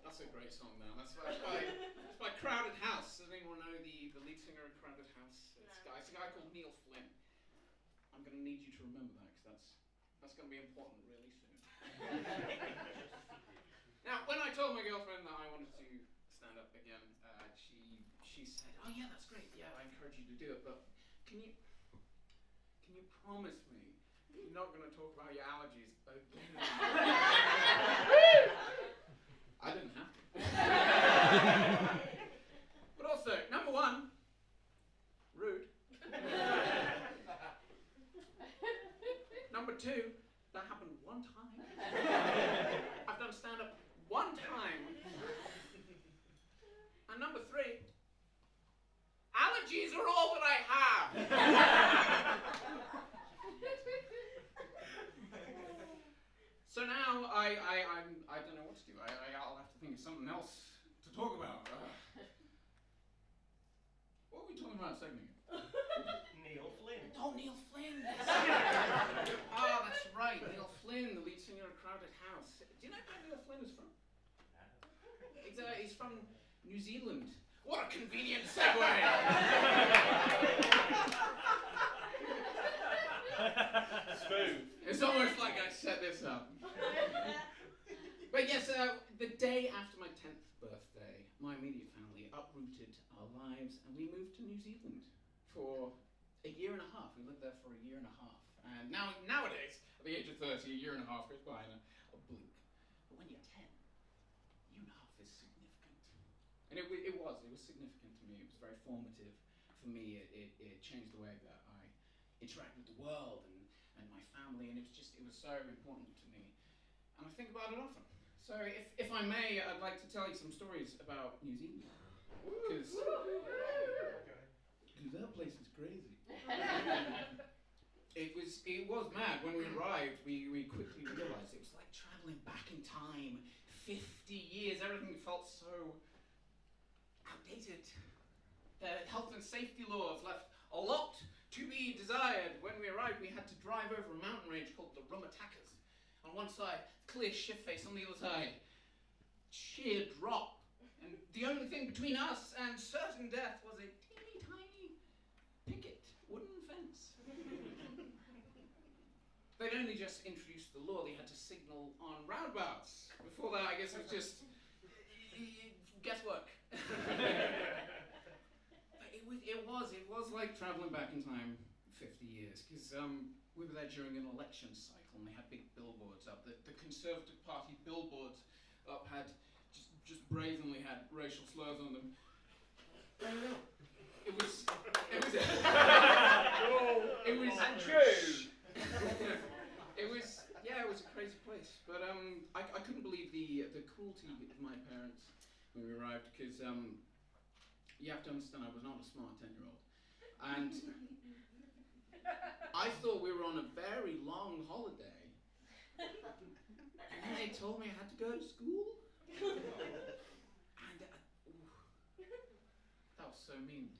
That's a great song now. That's by Crowded House. Does anyone know the lead singer of Crowded House? It's a guy called Neil Flynn. I'm going to need you to remember that because that's going to be important really soon. Now, when I told my girlfriend that I wanted to stand up again, she said, "Oh yeah, that's great. Yeah, I encourage you to do it. But can you promise me you're not going to talk about your allergies again?" I didn't have to. But also, number one, rude. Number two, that happened one time. I've done stand-up one time. And number three, allergies are all that I have. So now I don't know what to do. I'll have to think of something else to talk about. What were we talking about a second ago? Neil Flynn. Oh, Neil Flynn. Ah, that's right. Neil Flynn, the lead singer of Crowded House. Do you know where Neil Flynn is from? He's from New Zealand. What a convenient segue. Smooth. It's almost like I set this up. But yes, the day after my 10th birthday, my immediate family uprooted our lives and we moved to New Zealand for a year and a half. We lived there for a year and a half. And nowadays, at the age of 30, a year and a half goes by in a blink. But when you're 10, a year and a half is significant. And it was significant to me. It was very formative for me. It changed the way that I interact with the world and my family, and it was so important to me. And I think about it often. So if I may, I'd like to tell you some stories about New Zealand. Because that place is crazy. It was mad. When we arrived, we quickly realized it was like traveling back in time, 50 years. Everything felt so outdated. The health and safety laws left a lot to be desired. When we arrived, we had to drive over a mountain range called the Rumatakas. On one side, clear shift face. On the other side, sheer drop. And the only thing between us and certain death was a teeny tiny picket wooden fence. They'd only just introduced the law. They had to signal on roundabouts. Before that, I guess it was just guesswork. But it was like traveling back in time 50 years, because we were there during an election cycle and they had big billboards up. The Conservative Party billboards up had just brazenly had racial slurs on them. It was it was a crazy place. But I couldn't believe the cruelty of my parents when we arrived, because you have to understand, I was not a smart 10-year-old. And I thought we were on a very long holiday. And then they told me I had to go to school. And that was so mean.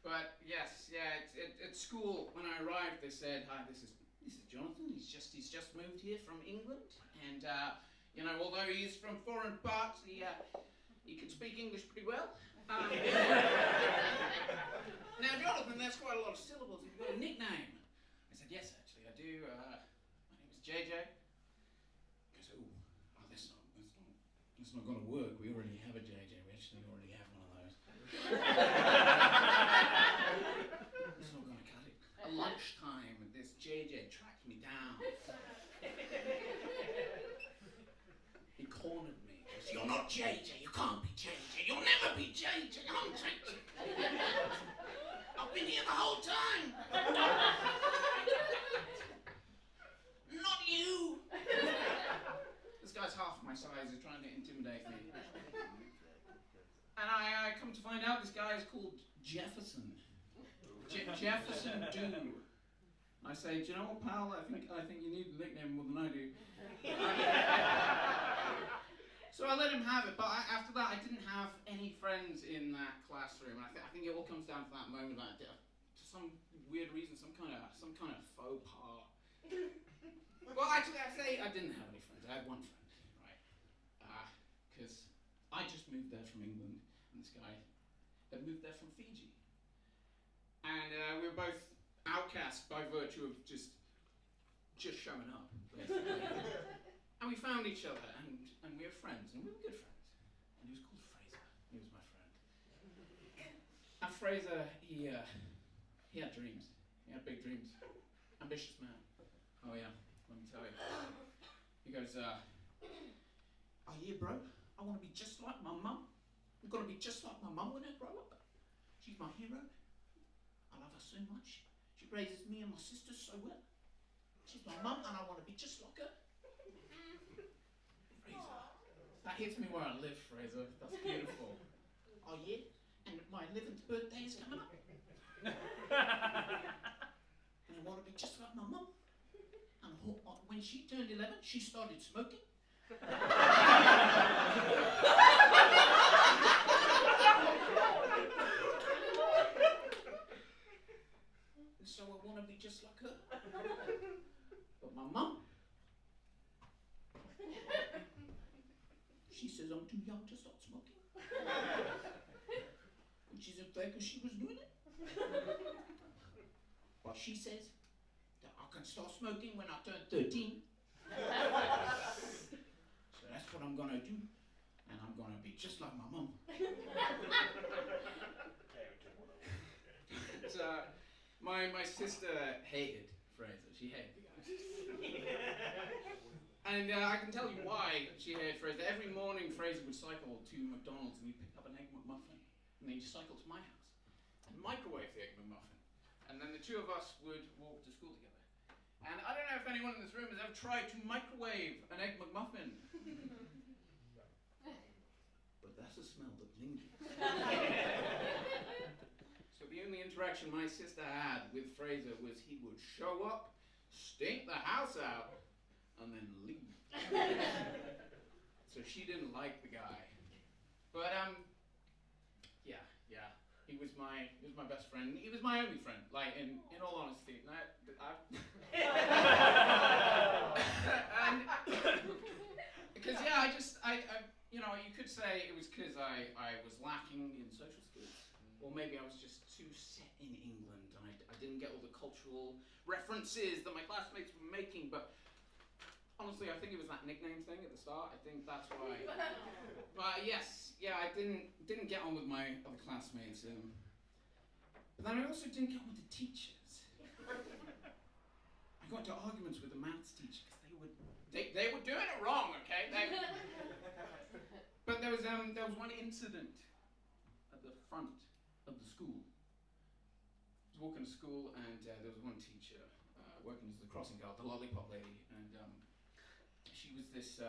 But yes, at school, when I arrived, they said, "Hi, this is Jonathan. He's just moved here from England, and although he's from foreign parts, he can speak English pretty well. Now, Jonathan, that's quite a lot of syllables. Have you got a nickname?" I said, "Yes, actually, I do. My name is JJ." He goes, that's not going to work. We already have a JJ. We actually already have one of those. It's not going to cut it. At lunchtime, not JJ. You can't be JJ. You'll never be JJ. I'm JJ. I've been here the whole time. Not you. This guy's half my size. He's trying to intimidate me. And I come to find out this guy is called Jefferson. Jefferson Dough. I say, do you know what, pal? I think you need the nickname more than I do. So I let him have it, but after that I didn't have any friends in that classroom. I think it all comes down to that moment, like, for some weird reason, some kind of faux pas. Well, actually, I say I didn't have any friends. I had one friend, right? Because I just moved there from England, and this guy had moved there from Fiji, and we were both outcasts by virtue of just showing up, basically. And we found each other, and we were friends, and we were good friends. And he was called Fraser. He was my friend. And Fraser, he had dreams. He had big dreams. Ambitious man. Oh yeah, let me tell you. He goes, oh yeah, bro, I want to be just like my mum. I'm gonna be just like my mum when I grow up. She's my hero. I love her so much. She raises me and my sisters so well. She's my mum, and I want to be just like her. Fraser, that hits me where I live, Fraser. That's beautiful. Oh yeah, and my 11th birthday is coming up. And I want to be just like my mum. And when she turned 11, she started smoking. And so I want to be just like her. But my mum, she says I'm too young to start smoking. Which isn't fair because she was doing it. But she says that I can start smoking when I turn 13. So that's what I'm gonna do. And I'm gonna be just like my mum. My sister hated Fraser. She hated the guy. And I can tell you why she hated Fraser. Every morning Fraser would cycle to McDonald's and he'd pick up an Egg McMuffin. And then he'd cycle to my house and microwave the Egg McMuffin. And then the two of us would walk to school together. And I don't know if anyone in this room has ever tried to microwave an Egg McMuffin. But that's a smell that lingers. So the only interaction my sister had with Fraser was he would show up, stink the house out, and then leave. So she didn't like the guy. But yeah. He was my best friend. He was my only friend. Like in all honesty, and because I you could say it was because I was lacking in social skills, or maybe I was just too set in England and I didn't get all the cultural references that my classmates were making. But honestly, I think it was that nickname thing at the start. I think that's why. But yes, I didn't get on with my other classmates. But then I also didn't get on with the teachers. I got into arguments with the maths teacher because they were doing it wrong. Okay. But there was one incident at the front of the school. I was walking to school and there was one teacher working as the crossing guard, the lollipop lady, and she was this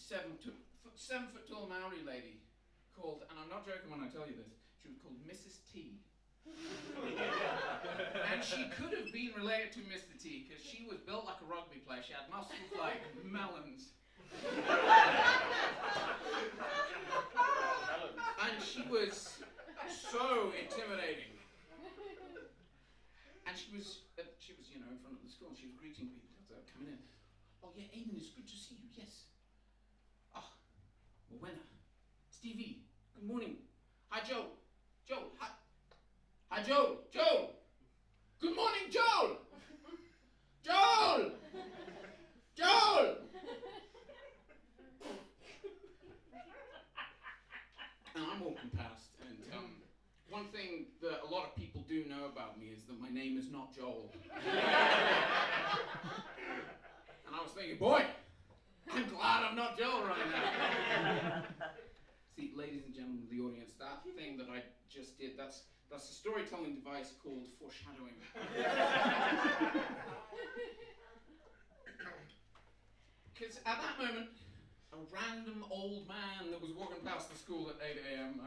7 foot tall Maori lady called, and I'm not joking when I tell you this, she was called Mrs. T. And she could have been related to Mr. T because she was built like a rugby player. She had muscles like melons. And she was so intimidating. And she was in front of the school and she was greeting people as they were coming in. Oh yeah, Aidan, it's good to see you, yes. Buena. Stevie, good morning. Hi, Joe. Hi, Joel. Good morning, Joel. Joel. And I'm walking past, and one thing that a lot of people do know about me is that my name is not Joel. And I was thinking, boy, I'm glad I'm not Joel right now. See, ladies and gentlemen of the audience, that thing that I just did, that's a storytelling device called foreshadowing. Because at that moment, a random old man that was walking past the school at 8 a.m.,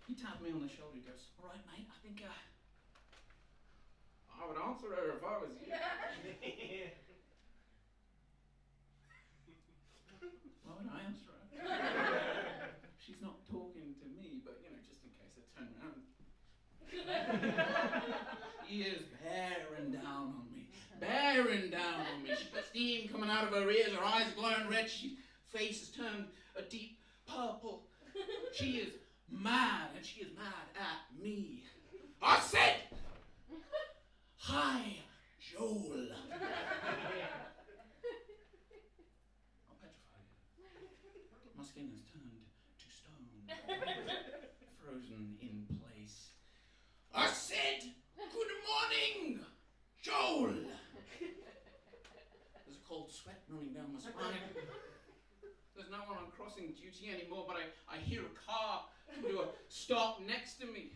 he tapped me on the shoulder. He goes, "All right, mate, I think I would answer her if I was you." Why would I answer her? She's not talking to me, but just in case I turn around. She is bearing down on me. Bearing down on me. She's got steam coming out of her ears, her eyes are glowing red, her face has turned a deep purple. She is mad, and she is mad at me. I said, "Hi, Joel." I'm petrified. My skin has turned to stone, frozen in place. I said, "Good morning, Joel." There's a cold sweat running down my spine. There's no one on crossing duty anymore, but I hear a car come to a stop next to me.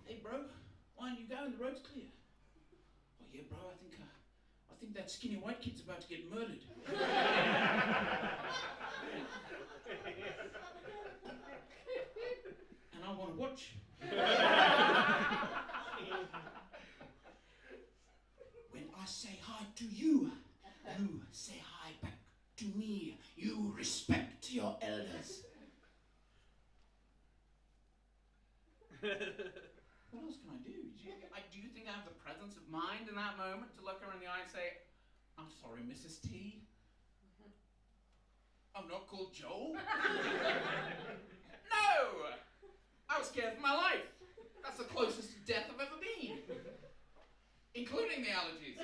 "Hey, bro, why aren't you going? The road's clear." "Oh, yeah, bro, I think that skinny white kid's about to get murdered." And I want to watch. When I say hi to you, you say hi back to me. You respect your elders. What else can I do? Do you think I have the presence of mind in that moment to look her in the eye and say, "I'm sorry, Mrs. T. I'm not called Joel"? No! I was scared for my life. That's the closest to death I've ever been. Including the allergies.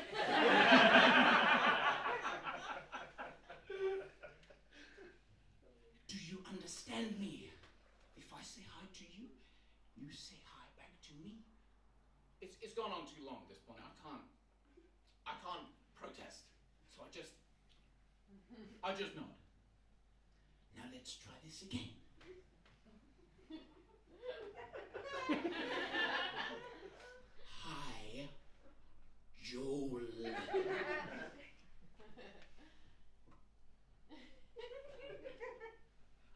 Do you understand me? If I say hi to you, you say hi back to me. It's gone on too long at this point. I can't protest. So I just nod. Now let's try this again. Hi, Joel.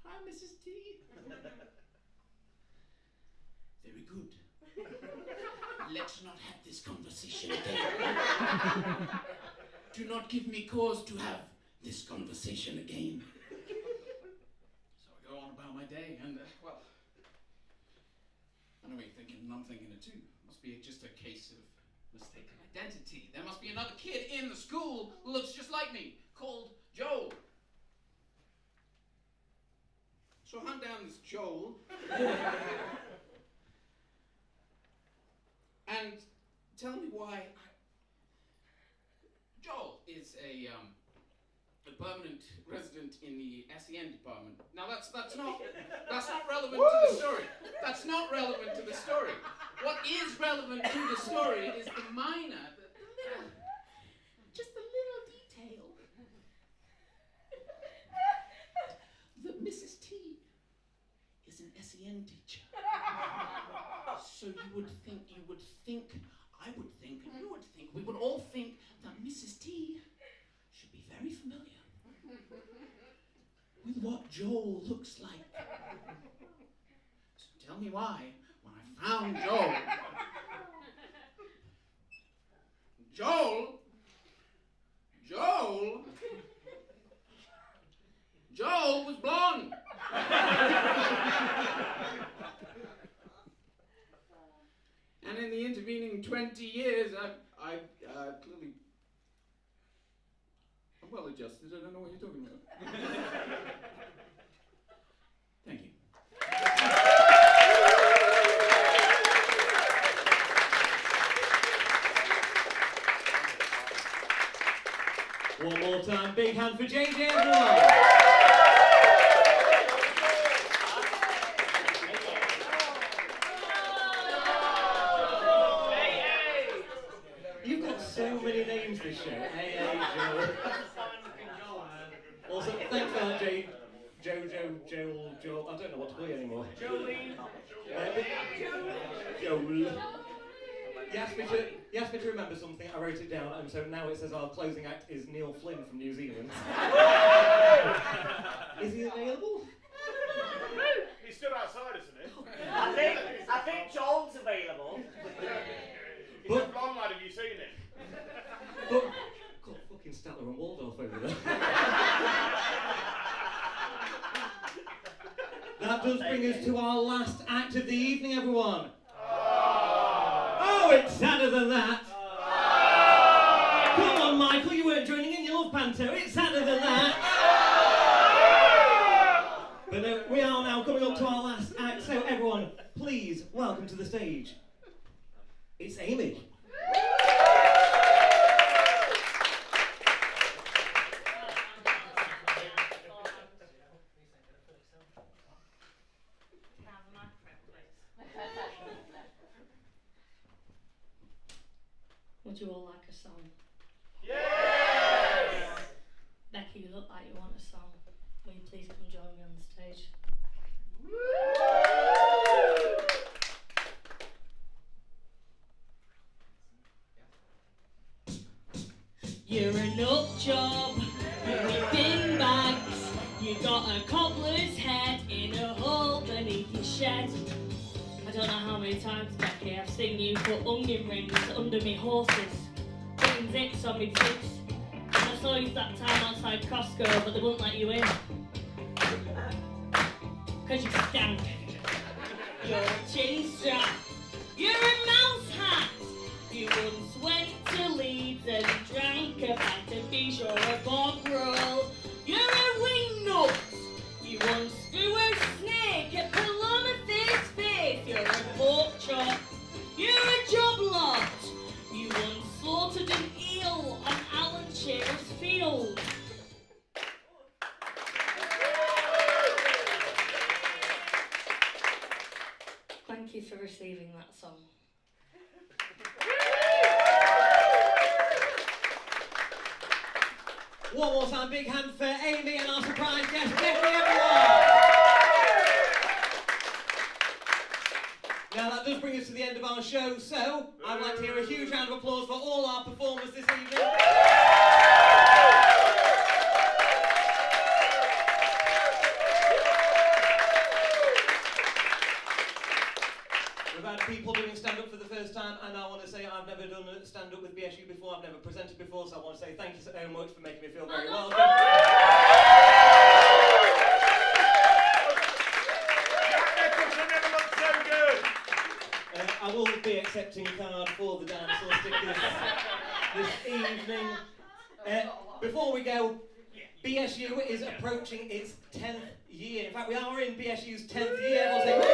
Hi, Mrs. T. Very good. Let's not have this conversation again. Do not give me cause to have this conversation again. So I go on about my day, and, well, I know what you're thinking, and I'm thinking it too. Must be just a case of mistaken identity. There must be another kid in the school who looks just like me, called Joel. So I hunt down this Joel. And tell me why Joel is a permanent resident in the SEN department. Now that's not relevant to the story. That's not relevant to the story. What is relevant to the story is the minor, just the little detail that Mrs. T is an SEN teacher. So you would think, I would think, and you would think, we would all think that Mrs. T should be very familiar with what Joel looks like. So tell me why, when I found Joel was blonde. And in the intervening 20 years, I've clearly... I'm well adjusted, I don't know what you're talking about. Thank you. One more time, big hand for JJ, everyone. You've got so many names this show. Hey, Joel. Joel. I don't know what to call you anymore. Jolene. Joel. You asked me to remember something, I wrote it down, and so now it says our closing act is Neil Flynn from New Zealand. Is he available? He's still outside, isn't he? I think Joel's available. He's a blonde lad, have you seen him? But, God, fucking Statler and Waldorf over there. That does bring us to our last act of the evening, everyone. Oh, it's sadder than that. Come on, Michael, you weren't joining in, you love Panto. It's sadder than that. But no, we are now coming up to our last act, so everyone, please welcome to the stage. It's Amy. Would you all like a song? Yes! Becky, you look like you want a song. Will you please come join me on the stage? You're a nut job, you're a bin bags, you got a cobbler's head in a hole beneath your shed. I don't know how many times, Becky, I've seen you put onion rings under me horses, putting zips on me tits. And I saw you that time outside Costco, but they wouldn't let you in. 'Cause you stank. You're a chin strap, you're a mouse hat. You once went to Leeds and drank a pint of beach or a bog roll. You're a wing nut. You once threw a snake at Palomath's face. You're a pork chop. You're a job lot. You once slaughtered an eel on Alan Shearer's field. Thank you for receiving that song. One more time, big hand for Amy and our surprise guest, Becky, everyone! Now that does bring us to the end of our show, so I'd like to hear a huge round of applause for all our performers this evening. We've had people doing stand-up for the first time, and I want to say I've never done stand-up with BSU before, I've never presented before, so I want to say thank you so much for making me feel very welcome. I will be accepting a card for the dinosaur stickers this evening. Before we go, BSU is approaching its 10th year. In fact, we are in BSU's 10th year. We'll say woo!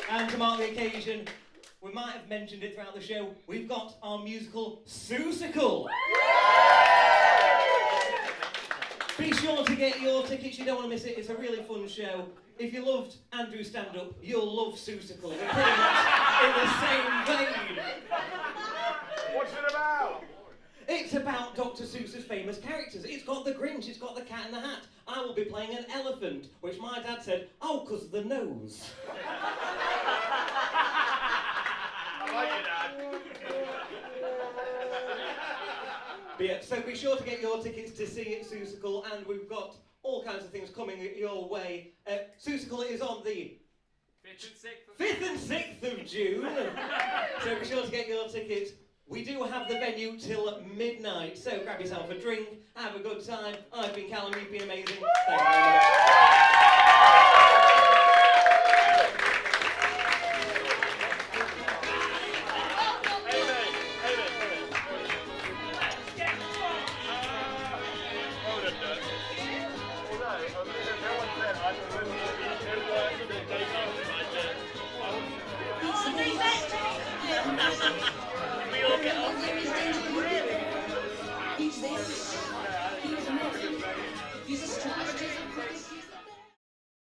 And to mark the occasion, we might have mentioned it throughout the show, we've got our musical Seussical. Be sure to get your tickets, you don't want to miss it, it's a really fun show. If you loved Andrew's stand-up, you'll love Seussical. We're pretty much in the same vein. What's it about? It's about Dr. Seuss's famous characters. It's got the Grinch, it's got the Cat in the Hat. I will be playing an elephant, which my dad said, oh, 'cause of the nose. I like it, Dad. But yeah, so be sure to get your tickets to see it, Seussical, and we've got all kinds of things coming your way. Seussical is on the 5th and 6th of June, so be sure to get your tickets. We do have the venue till midnight, so grab yourself a drink, have a good time. I've been Callum, you've been amazing. Thank you very much. We all get off.